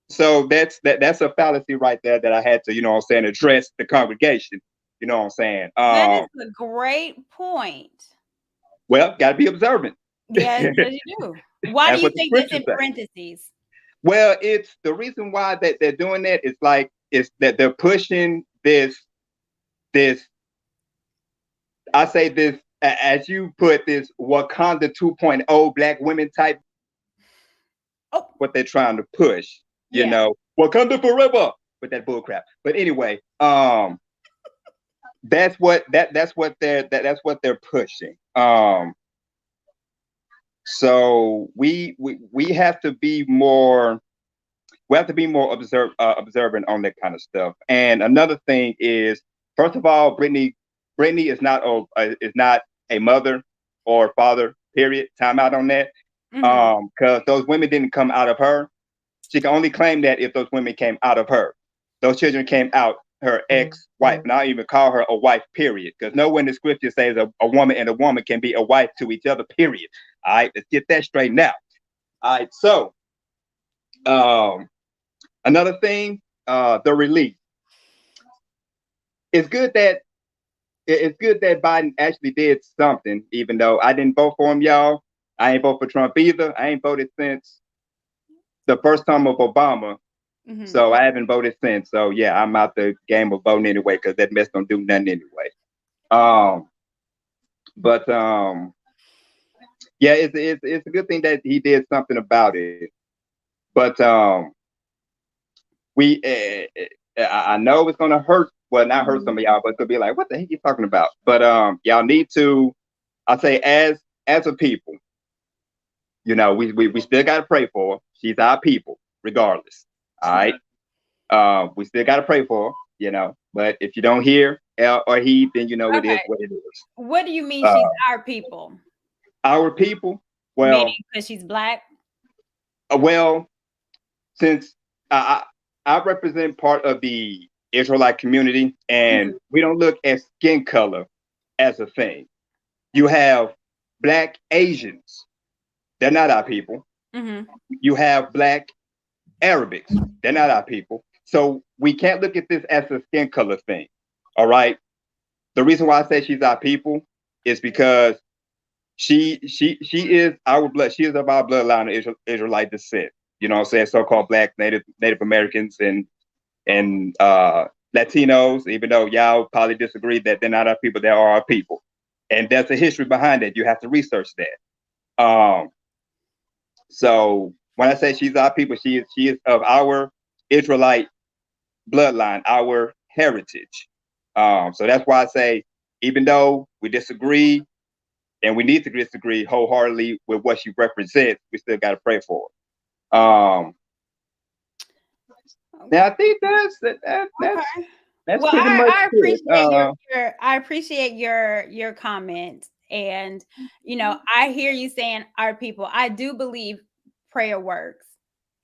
So that's a fallacy right there that I had to, you know what I'm saying, address the congregation. You know what I'm saying? That is a great point. Well, got to be observant. Yes, you do. Why do you think that's in parentheses? Well, it's the reason why that they're doing that is that they're pushing this, I say this, as you put this, Wakanda 2.0 black women type, what they're trying to push, you know, Wakanda forever with that bull crap. But anyway, that's what they're pushing. So we have to be more observant on that kind of stuff. And another thing is, first of all, Brittany is not a mother or father. Period. Time out on that. Because those women didn't come out of her. She can only claim that if those women came out of her. Those children came out her ex-wife, and I don't even call her a wife. Period. Because nowhere in the scripture says a woman and a woman can be a wife to each other. Period. All right, let's get that straight now. All right, so another thing, the release. It's good that Biden actually did something, even though I didn't vote for him, y'all. I ain't vote for Trump either. I ain't voted since the first term of Obama. So I haven't voted since. So yeah, I'm out the game of voting anyway, because that mess don't do nothing anyway. Yeah, it's a good thing that he did something about it. But I know it's gonna hurt. Well, not hurt some of y'all, but it'll be like, what the heck are you talking about? But y'all need to, I say, as a people, you know, we still gotta pray for her. She's our people, regardless. All right. We still gotta pray for her, you know. But if you don't hear or heed, then you know it is what it is. What do you mean she's our people? Our people? Well, meaning because she's black? Well, since I represent part of the Israelite community, and we don't look at skin color as a thing. You have black Asians. They're not our people. You have black Arabics. They're not our people. So we can't look at this as a skin color thing. All right. The reason why I say she's our people is because she is our blood. She is of our bloodline of Israelite descent. You know what I'm saying? So-called Black Native Americans and Latinos, even though y'all probably disagree that they're not our people, they are our people. And there's a history behind it. You have to research that. So when I say she's our people, she is of our Israelite bloodline, our heritage. So that's why I say, even though we disagree and we need to disagree wholeheartedly with what she represents, we still got to pray for her. Now I think that's Okay. Well, pretty much I it. appreciate I appreciate your comment, and I hear you saying our people. I do believe prayer works,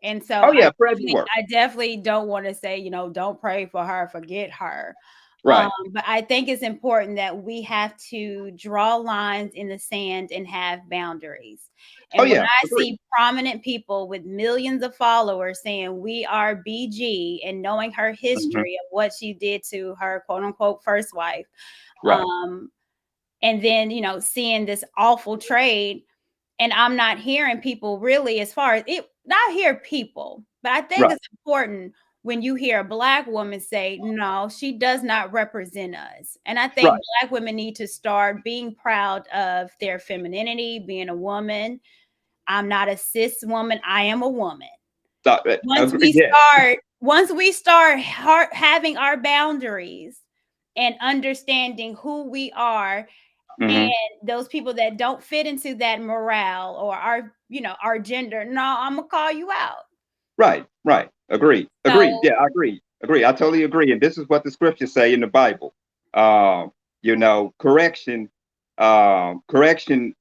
and so Oh yeah, prayer do work. I definitely don't want to say don't pray for her, forget her. Right. But I think it's important that we have to draw lines in the sand and have boundaries. And when I see prominent people with millions of followers saying we are BG and knowing her history of what she did to her quote unquote first wife, right. And then seeing this awful trade, and I'm not hearing people really as far as it. Not hear people, but I think it's important when you hear a Black woman say, no, she does not represent us. And I think Black women need to start being proud of their femininity, being a woman. I'm not a cis woman. I am a woman. Once we start having our boundaries and understanding who we are, and those people that don't fit into that morale or our gender, no, I'm gonna call you out. Right. Agree. Yeah, I agree. I totally agree. And this is what the scriptures say in the Bible. Correction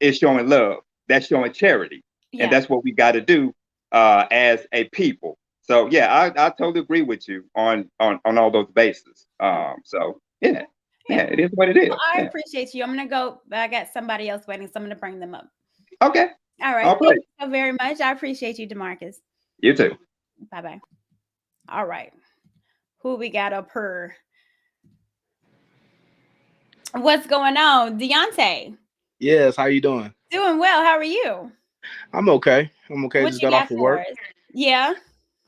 is showing love. That's showing charity. Yeah. And that's what we got to do as a people. So yeah, I totally agree with you on all those bases. So yeah. Yeah, it is what it is. Well, I appreciate you. I'm gonna go. I got somebody else waiting, so I'm gonna bring them up. Okay. All right. Thank you so very much. I appreciate you, DeMarcus. You too. Bye-bye. All right. Who we got up here? What's going on? Deontay. Yes, how you doing? Doing well. How are you? I'm okay. What just got off of work. Yeah.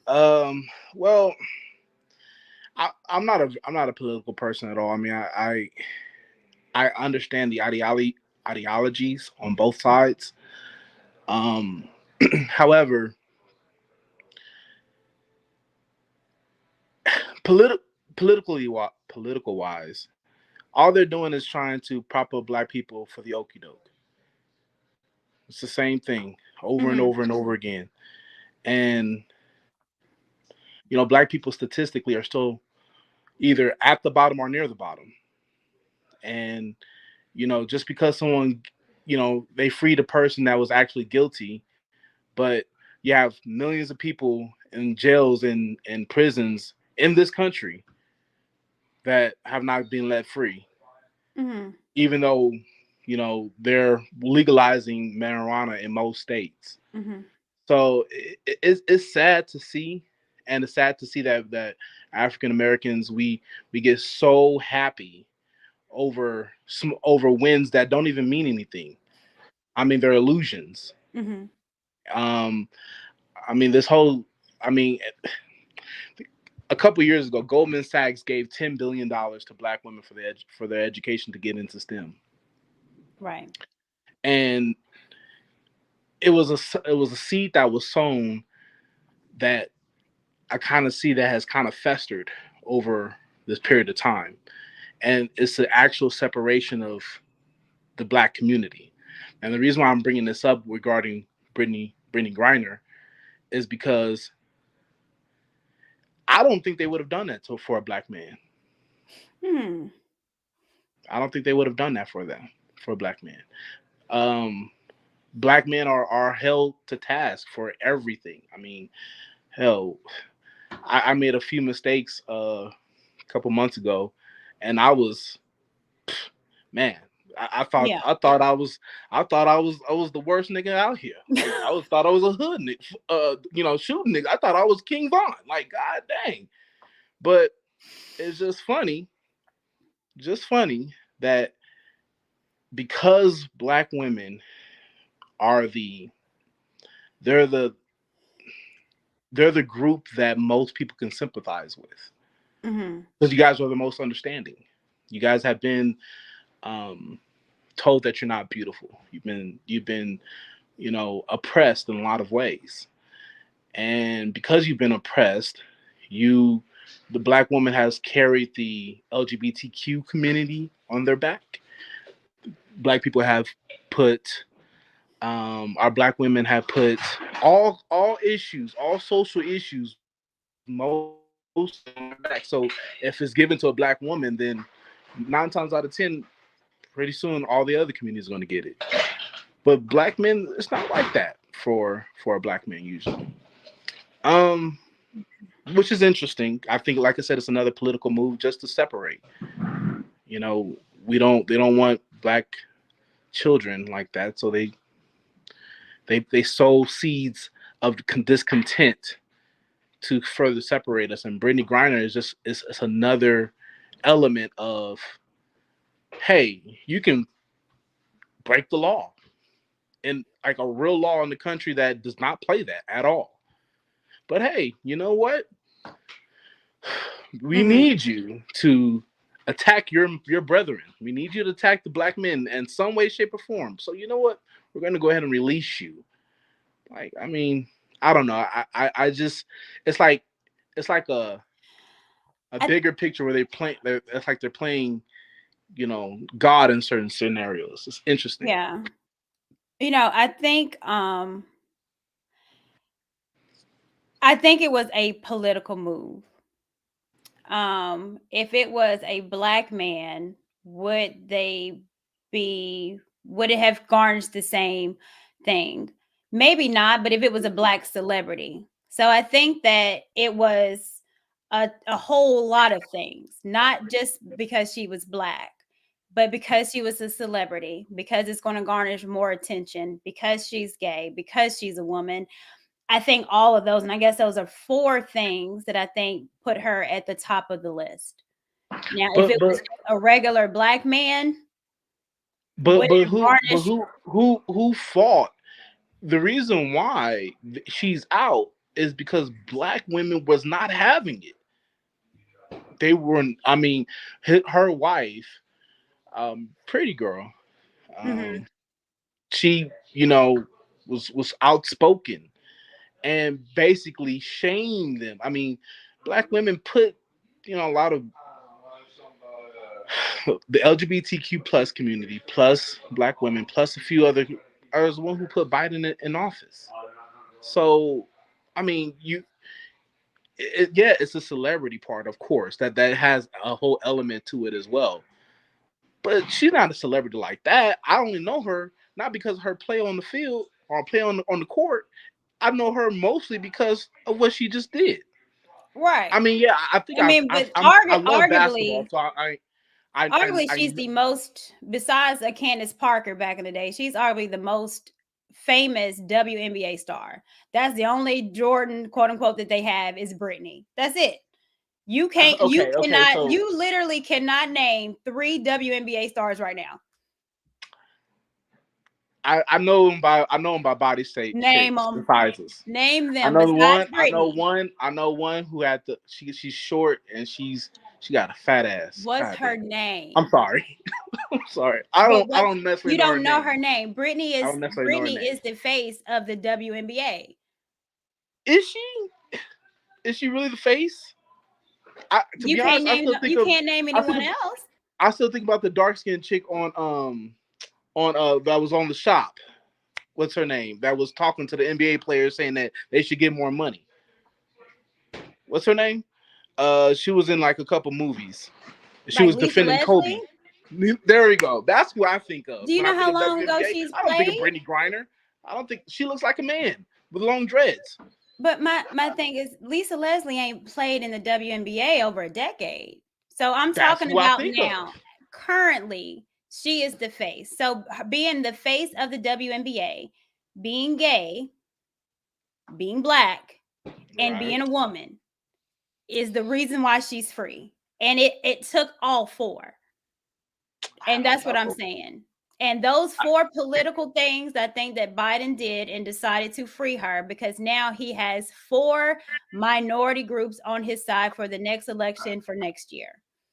Well, I'm not a political person at all. I mean, I understand the ideologies on both sides. However, politically wise, all they're doing is trying to prop up Black people for the okie doke. It's the same thing over and over and over again. And Black people statistically are still either at the bottom or near the bottom. And just because someone they freed a person that was actually guilty, but you have millions of people in jails and prisons in this country that have not been let free, even though they're legalizing marijuana in most states. So it's sad to see, and it's sad to see that African Americans we get so happy over wins that don't even mean anything. I mean, they're illusions. A couple of years ago, Goldman Sachs gave $10 billion to Black women for their education to get into STEM. Right. And it was a seed that was sown that I kind of see that has kind of festered over this period of time. And it's the actual separation of the Black community. And the reason why I'm bringing this up regarding Britney Griner is because I don't think they would have done that for a Black man. I don't think they would have done that for a Black man. Black men are held to task for everything. I mean, hell, I made a few mistakes a couple months ago, and I was, man. I thought I was the worst nigga out here. Like, I thought I was a hood nigga, shooting nigga. I thought I was King Von. Like, god dang. But it's just funny that because Black women are they're the they're the group that most people can sympathize with, because you guys are the most understanding. You guys have been told that you're not beautiful. You've been oppressed in a lot of ways, and because you've been oppressed, the Black woman has carried the LGBTQ community on their back. Black people have put our Black women have put all issues, all social issues, most on their back. So if it's given to a Black woman, then 9 times out of 10, pretty soon all the other communities are going to get it. But Black men, it's not like that for a Black man usually. Which is interesting. I think, like I said, it's another political move just to separate. You know, they don't want Black children like that, so they sow seeds of discontent to further separate us. And Britney Griner is another element of, hey, you can break the law, and like a real law in the country that does not play that at all. But hey, you know what? We need you to attack your brethren. We need you to attack the Black men in some way, shape, or form. So you know what? We're going to go ahead and release you. Like, I mean, I don't know. I just, it's like a bigger picture where it's like they're playing, God in certain scenarios. It's interesting. Yeah. I think it was a political move. If it was a Black man, would it have garnished the same thing? Maybe not, but if it was a Black celebrity. So I think that it was a whole lot of things, not just because she was Black, but because she was a celebrity, because it's going to garnish more attention, because she's gay, because she's a woman. I think all of those, and I guess those are 4 things that I think put her at the top of the list. Now, if it was a regular Black man, but who fought? The reason why she's out is because Black women was not having it. They weren't. I mean, her wife, pretty girl, she was outspoken and basically shamed them. I mean, Black women put a lot of the LGBTQ plus community, plus Black women, plus a few other. I was the one who put Biden in office. So, I mean, it's a celebrity part, of course, that has a whole element to it as well. But she's not a celebrity like that. I only know her not because of her play on the field or play on the court. I know her mostly because of what she just did. Right. I mean, yeah, I think I love basketball, so arguably she's the most, besides a Candace Parker back in the day, she's arguably the most famous WNBA star. That's the only Jordan, quote unquote, that they have is Brittany. That's it. You can't, you literally cannot name 3 WNBA stars right now. I know them by body shape. Name them. Sizes. Name them. I know one who had she's short and she got a fat ass. What's her name? I'm sorry. I'm sorry. I don't necessarily you don't know her name. Brittany is is the face of the WNBA. Is she? Is she really the face? You can't name anyone else. I still think about the dark skinned chick on that was on The Shop. What's her name? That was talking to the NBA players saying that they should get more money. What's her name? She was in like a couple movies. She was Lisa defending Leslie? Kobe. There we go. That's who I think of. Do you know how long ago she's played? I don't think of Britney Griner. I don't think she looks like a man with long dreads. But my thing is, Lisa Leslie ain't played in the WNBA over a decade. So I'm talking about now. Currently, she is the face. So being the face of the WNBA, being gay, being Black, and being a woman is the reason why she's free. And it took all 4. And that's what I'm saying. And those 4 political things I think that Biden did and decided to free her, because now he has 4 minority groups on his side for the next election for next year.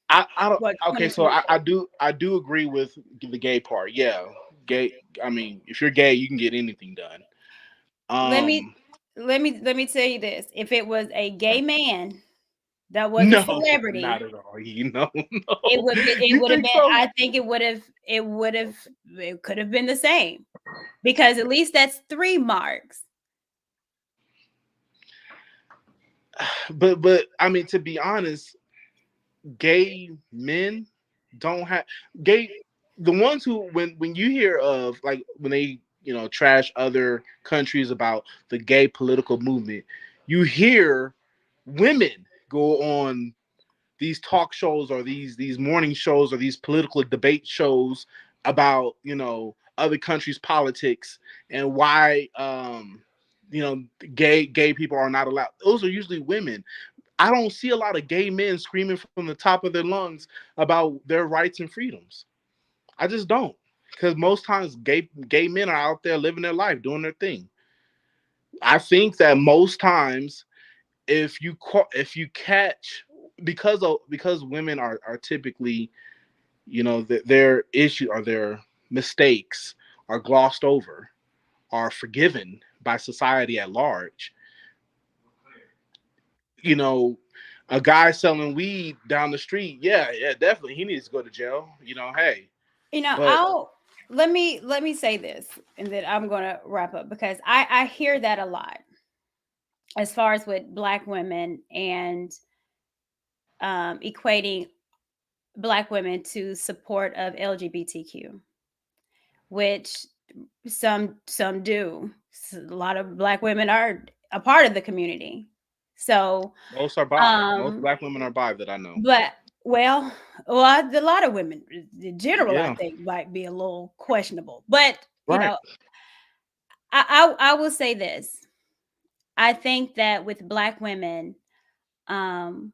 I don't. What, Okay, so 2024. I do agree with the gay part. Yeah, gay. I mean, if you're gay, you can get anything done. Let me tell you this. If it was a gay man that was a No, not celebrity, at all. You know, no. it You would have think been, so? I think it could have been the same, because at least that's 3 marks. But I mean, to be honest, gay men don't have gay. The ones who when you hear of, like, when they trash other countries about the gay political movement, you hear women go on these talk shows or these morning shows or these political debate shows about other countries' politics and why gay people are not allowed. Those are usually women. I don't see a lot of gay men screaming from the top of their lungs about their rights and freedoms. I just don't, because most times gay men are out there living their life, doing their thing. I think that most times, if you catch, because women are typically, their issue or their mistakes are glossed over, are forgiven by society at large. A guy selling weed down the street, yeah, definitely, he needs to go to jail. Hey, but I'll let me say this, and then I'm going to wrap up, because I hear that a lot as far as with Black women and equating Black women to support of LGBTQ, which some do. A lot of Black women are a part of the community. So, most are bi. Most Black women are bi that I know. but well, a lot of women in general, I Yeah, think, might be a little questionable. But right. I will say this. I think that with Black women, um,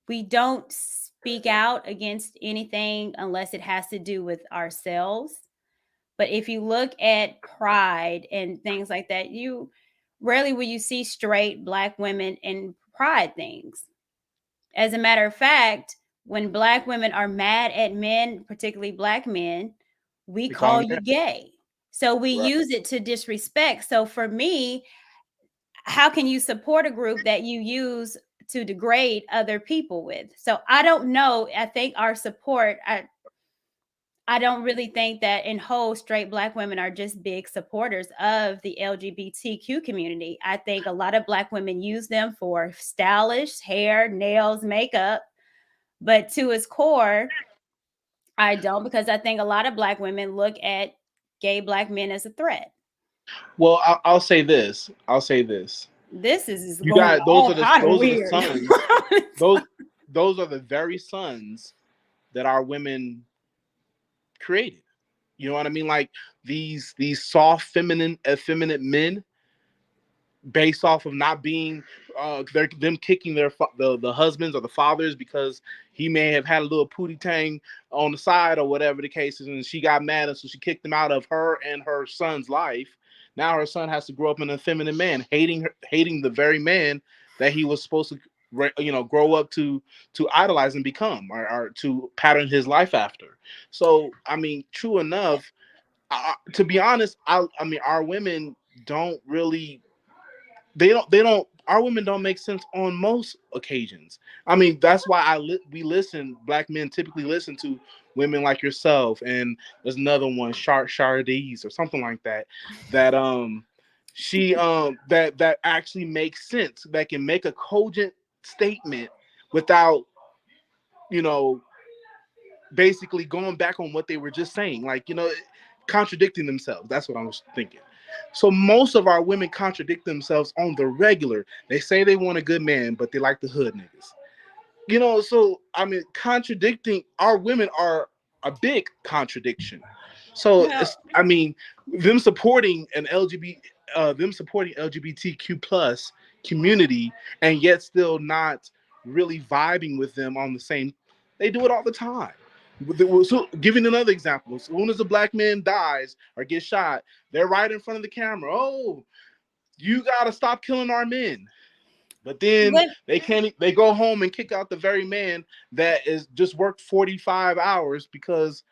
we don't speak out against anything unless it has to do with ourselves. But if you look at pride and things like that, you rarely will you see straight Black women in pride things. As a matter of fact, when Black women are mad at men, particularly Black men, we We call call them you gay. gay. So we Right. use it to disrespect. So for me, how can you support a group that you use to degrade other people with? So I don't know. I think our support, I don't really think that in whole straight Black women are just big supporters of the LGBTQ community. I think a lot of Black women use them for stylish hair, nails, makeup, but to its core, I don't, because I think a lot of Black women look at gay Black men as a threat. Well, I'll say this. I'll say this. This is You going got all kind of those are the weird. sons. Those are the very sons that our women created. You know what I mean? Like these soft, feminine, effeminate men, based off of not being them kicking the husbands or the fathers because he may have had a little pootie tang on the side or whatever the case is, and she got mad, and so she kicked him out of her and her son's life. Now her son has to grow up an effeminate man, hating the very man that he was supposed to grow up to idolize and become, or to pattern his life after. So I mean, true enough, to be honest, I mean, our women don't really, they don't our women don't make sense on most occasions. I mean, that's why we listen, Black men typically listen to women like yourself, and there's another one, Chardies or something like that, that she that actually makes sense, that can make a cogent statement without you know basically going back on what they were just saying, like, contradicting themselves. That's what I was thinking. So most of our women contradict themselves on the regular. They say they want a good man, but they like the hood niggas. So I mean, contradicting our women are a big contradiction. So Well, I mean, them supporting LGBTQ plus community, and yet still not really vibing with them on the same. They do it all the time. So, giving another example, as soon as a black man dies or gets shot, they're right in front of the camera. Oh, you gotta stop killing our men. But then they can't. They go home and kick out the very man that is just worked 45 hours because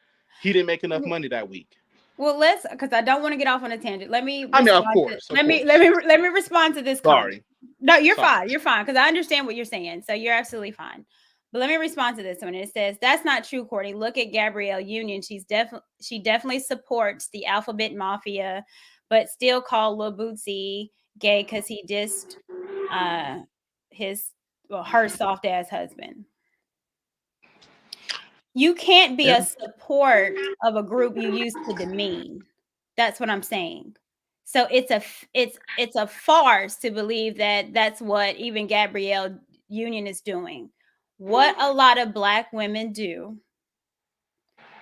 he didn't make enough money that week. Well, because I don't want to get off on a tangent. Let me I mean, of respond course. let me respond to this comment. Sorry. No, you're Sorry. fine. You're fine, because I understand what you're saying. So you're absolutely fine. But let me respond to this one. It says, that's not true, Courtney. Look at Gabrielle Union. She definitely supports the Alphabet Mafia, but still called Lil Bootsy gay because he dissed her soft ass husband. You can't be a support of a group you used to demean. That's what I'm saying. So it's a farce to believe that that's what even Gabrielle Union is doing. What a lot of Black women do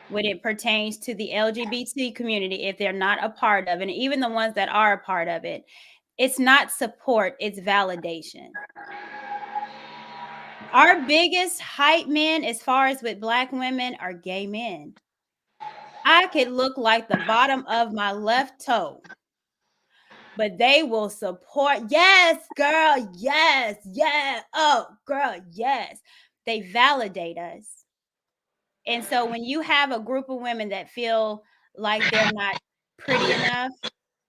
when it pertains to the LGBT community, if they're not a part of it, and even the ones that are a part of it, it's not support, it's validation. Our biggest hype men, as far as with Black women, are gay men. I could look like the bottom of my left toe, but they will support. Yes, girl. Yes. Yeah. Oh, girl. Yes. They validate us. And so when you have a group of women that feel like they're not pretty enough,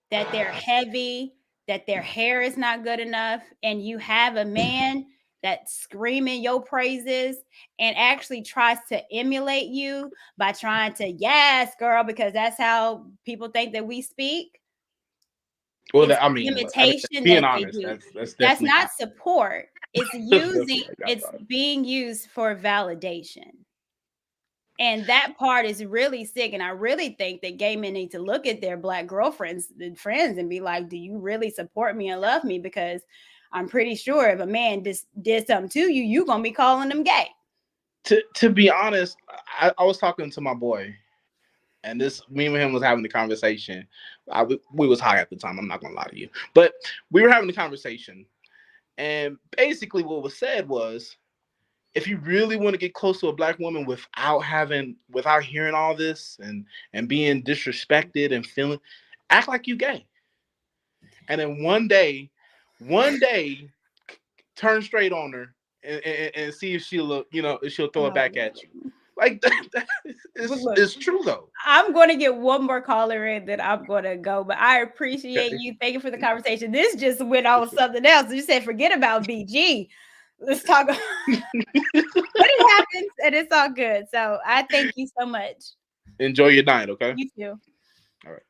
that they're heavy, that their hair is not good enough, and you have a man that's screaming your praises and actually tries to emulate you by trying to, yes, girl, because that's how people think that we speak. Well, It's I mean, imitation being that honest, they do. that's not support. It's being used for validation. And that part is really sick. And I really think that gay men need to look at their Black girlfriends and friends and be like, do you really support me and love me? Because I'm pretty sure if a man did something to you, you're going to be calling them gay. To be honest, I was talking to my boy, and me and him was having the conversation. We was high at the time. I'm not going to lie to you. But we were having the conversation. And basically what was said was, if you really want to get close to a Black woman without hearing all this and being disrespected and feeling, act like you gay. And then one day, turn straight on her and see if she'll throw it back at you. Like it's true though. I'm going to get one more caller in, then I'm going to go. But I appreciate you. Thank you for the conversation. This just went on something else. You said forget about BG. Let's talk. But it happens, and it's all good. So I thank you so much. Enjoy your night, okay? You too. All right.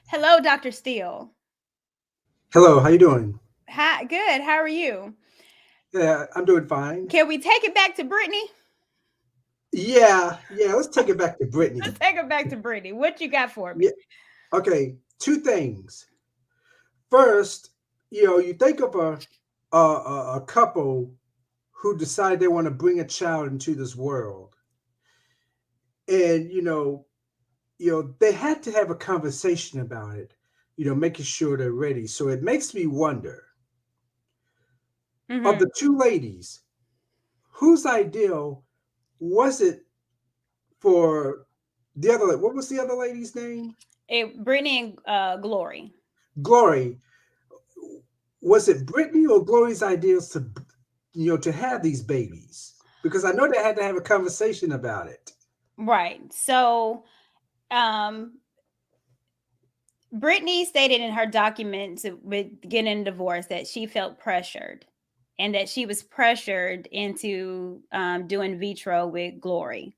Hello, Dr. Steele. Hello, how you doing? Hi, good. How are you? Yeah, I'm doing fine. Can we take it back to Brittany? Yeah, let's take it back to Brittany. Let's take it back to Brittany. What you got for me? Yeah. Okay, two things. First, you think of a couple who decide they want to bring a child into this world, and they had to have a conversation about it, making sure they're ready. So it makes me wonder, of the two ladies, whose ideal was it for the other? What was the other lady's name? Brittany and Glory. Glory. Was it Brittany or Glory's ideals to have these babies? Because I know they had to have a conversation about it. Right. So Brittany stated in her documents with getting a divorce that she felt pressured and that she was pressured into doing vitro with Glory.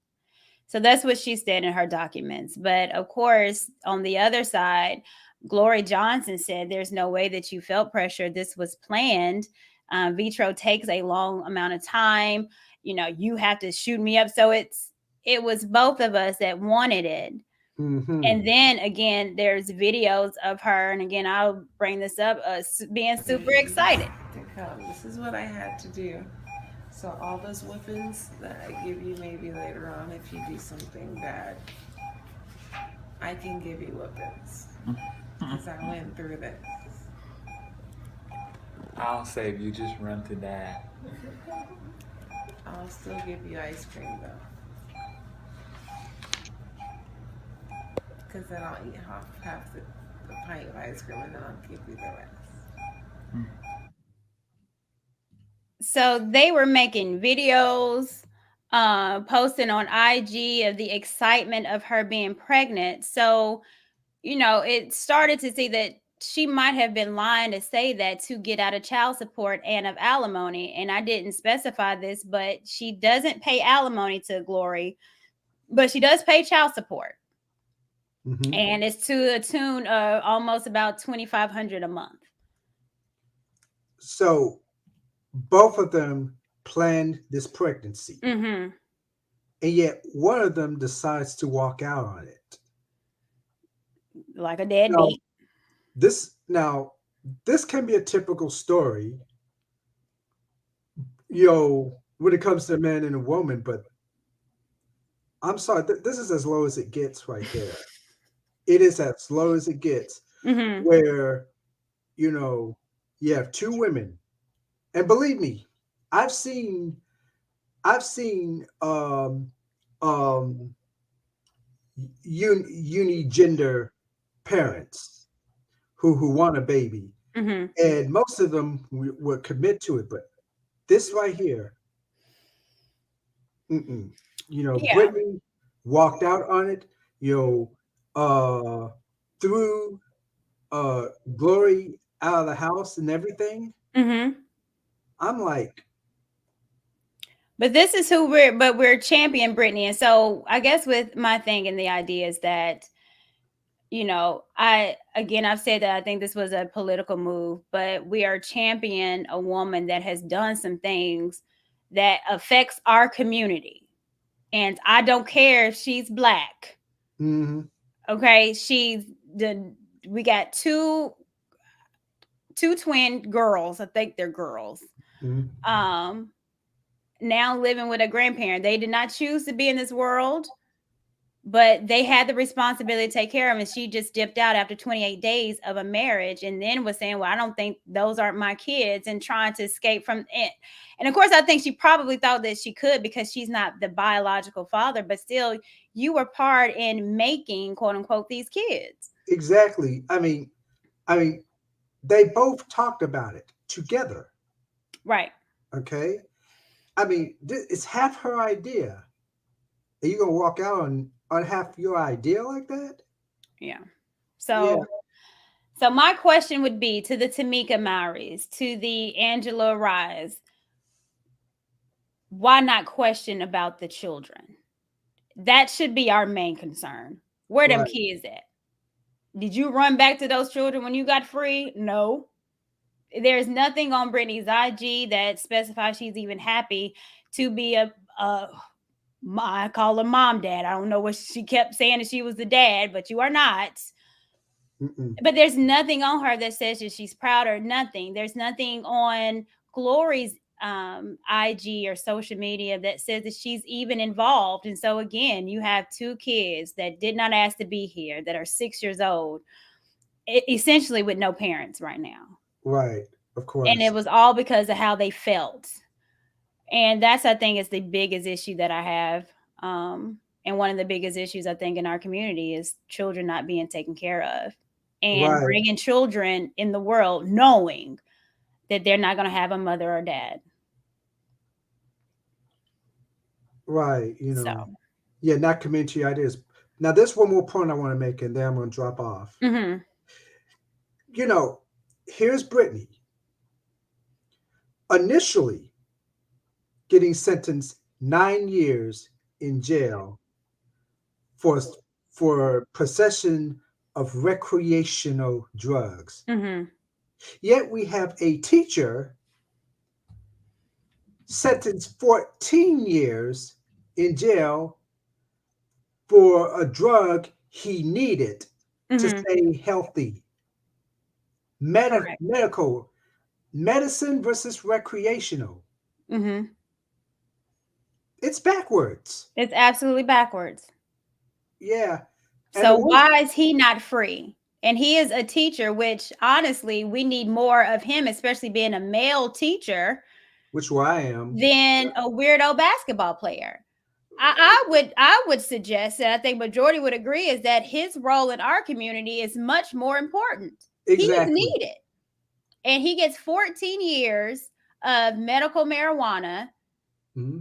So that's what she said in her documents. But of course, on the other side, Gloria Johnson said there's no way that you felt pressure. This was planned. Vitro takes a long amount of time. You have to shoot me up. So it was both of us that wanted it. Mm-hmm. And then again, there's videos of her. And again, I'll bring this up, being super excited. This is what I had to do. So all those whippings that I give you maybe later on, if you do something bad, I can give you whippings. Because I went through this. I'll save you. Just run to dad. I'll still give you ice cream though, because then I'll eat half the pint of ice cream and then I'll give you the rest. So they were making videos, posting on IG of the excitement of her being pregnant. So, it started to see that she might have been lying to say that to get out of child support and of alimony. And I didn't specify this, but she doesn't pay alimony to Glory, but she does pay child support. Mhm. And it's to a tune of almost about $2,500 a month. So both of them planned this pregnancy, Mm-hmm. and yet one of them decides to walk out on it. Like a Now, deadbeat. this can be a typical story, when it comes to a man and a woman, but I'm sorry, this is as low as it gets right there. It is as low as it gets, Mm-hmm. where you have two women, and believe me, I've seen unigender parents who want a baby, Mm-hmm. and most of them would commit to it, but this right here, mm-mm. Yeah. Brittany walked out on it, threw Glory out of the house and everything. Mm-hmm. I'm like, But this is who we're champion Brittany. And so I guess with my thing and the idea is that, I've said that I think this was a political move, but we are champion a woman that has done some things that affects our community. And I don't care if she's black. mhm, Okay. We got two twin girls. I think they're girls. mhm, Now living with a grandparent. They did not choose to be in this world, but they had the responsibility to take care of him. And she just dipped out after 28 days of a marriage and then was saying, well, I don't think those aren't my kids, and trying to escape from it. And of course, I think she probably thought that she could because she's not the biological father, but still, you were part in making, quote unquote, these kids. exactly. I mean, they both talked about it together. Right. Okay. I mean, it's half her idea. Are you gonna walk out on half your idea like that? Yeah. Yeah. So my question would be to the Tamika Mowrys, to the Angela Rise, why not question about the children? That should be our main concern. Where them Right. kids at? Did you run back to those children when you got free? No. There's nothing on Brittany's IG that specifies she's even happy to be I call her mom dad. I don't know what she kept saying that she was the dad, but you are not. Mm-mm. But there's nothing on her that says that she's proud or nothing. There's nothing on Glory's IG or social media that says that she's even involved. And so again, you have two kids that did not ask to be here, that are 6 years old, essentially with no parents right now. Right. Of course. And it was all because of how they felt. And that's, I think, is the biggest issue that I have. And one of the biggest issues, I think, in our community is children not being taken care of, and Right. bringing children in the world knowing that they're not going to have a mother or dad. Right. So, Yeah, not committing to your ideas. Now, there's one more point I want to make, and then I'm going to drop off. mm-hmm. Here's Brittany initially getting sentenced 9 years in jail for possession of recreational drugs. Mm-hmm. Yet we have a teacher sentenced 14 years in jail for a drug he needed to Mm-hmm. stay healthy. Correct. Medical medicine versus recreational. Mm-hmm. It's backwards. It's absolutely backwards. Yeah. And So why is he not free? And he is a teacher, which honestly, we need more of him, especially being a male teacher, which where I am, than a weirdo basketball player. I would suggest, and I think majority would agree, is that his role in our community is much more important. Exactly. He is needed. And he gets 14 years of medical marijuana. Mm-hmm.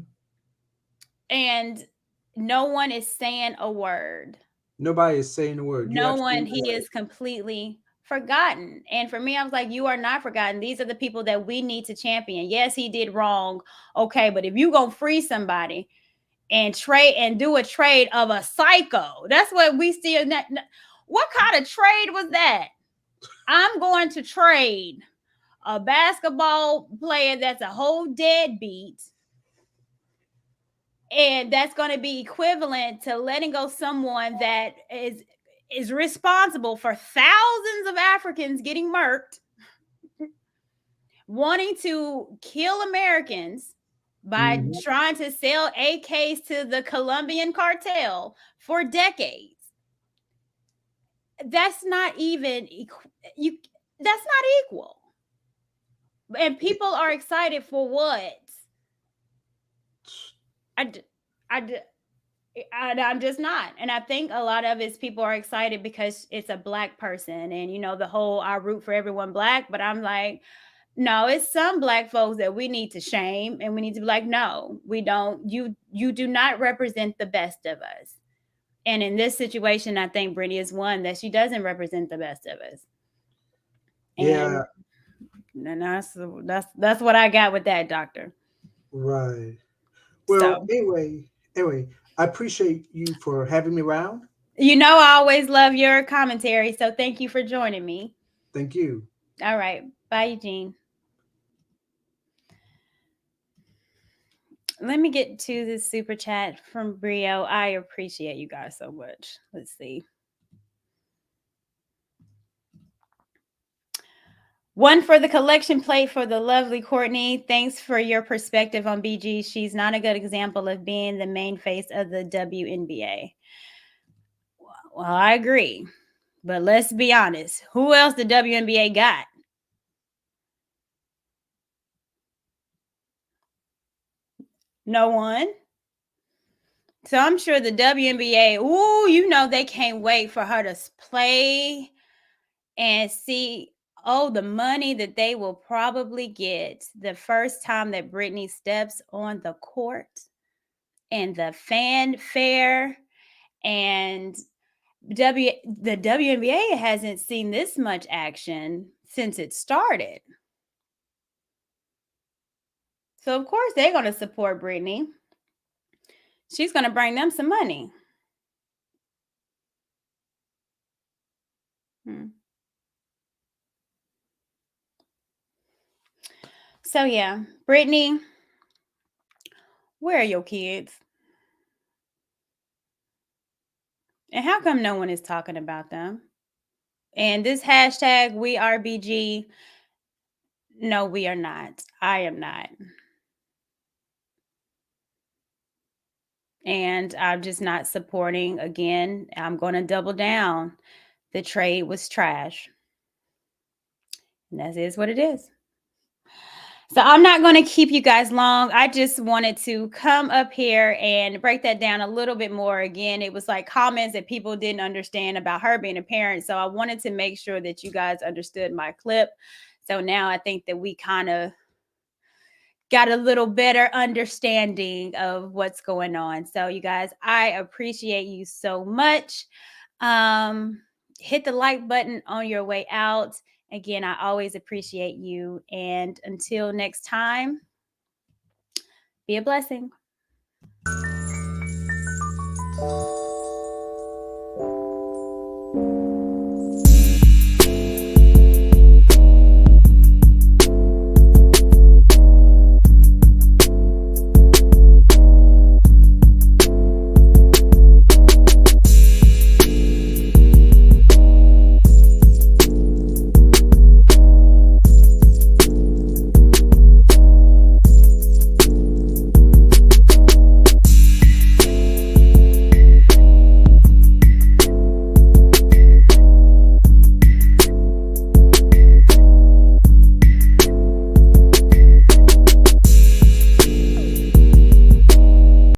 And no one is saying a word. Nobody is saying a word. No one. He is completely forgotten. And for me, I was like, you are not forgotten. These are the people that we need to champion. Yes, he did wrong. Okay, but if you gonna free somebody and trade and do a trade of a psycho, that's what we see in that. What kind of trade was that? I'm going to trade a basketball player that's a whole deadbeat, and that's going to be equivalent to letting go someone that is responsible for thousands of Africans getting murked, wanting to kill Americans by trying to sell AKs to the Colombian cartel for decades. That's not even that's not equal. And people are excited for what? I'm just not. And I think a lot of it's people are excited because it's a Black person, and the whole I root for everyone Black. But I'm like, no, it's some Black folks that we need to shame, and we need to be like, no, we don't. You do not represent the best of us. And in this situation, I think Brittany is one that she doesn't represent the best of us. Yeah. And that's what I got with that, doctor. Right. Well, anyway, I appreciate you for having me around. I always love your commentary, so thank you for joining me. Thank you. All right. Bye, Eugene. Let me get to this super chat from Brio. I appreciate you guys so much. Let's see. One for the collection plate for the lovely Courtney. Thanks for your perspective on BG. She's not a good example of being the main face of the WNBA. Well, I agree. But let's be honest. Who else the WNBA got? No one. So I'm sure the WNBA, they can't wait for her to play and see the money that they will probably get the first time that Brittany steps on the court, and the fanfare, and the WNBA hasn't seen this much action since it started. So of course they're going to support Brittany. She's going to bring them some money. So yeah, Brittany, where are your kids? And how come no one is talking about them? And this hashtag, we are BG. No, we are not. I am not. And I'm just not supporting. Again, I'm going to double down. The trade was trash. And that is what it is. So I'm not going to keep you guys long. I just wanted to come up here and break that down a little bit more. Again, it was like comments that people didn't understand about her being a parent. So I wanted to make sure that you guys understood my clip. So now I think that we kind of got a little better understanding of what's going on. So you guys, I appreciate you so much. Hit the like button on your way out. Again, I always appreciate you. And until next time, be a blessing.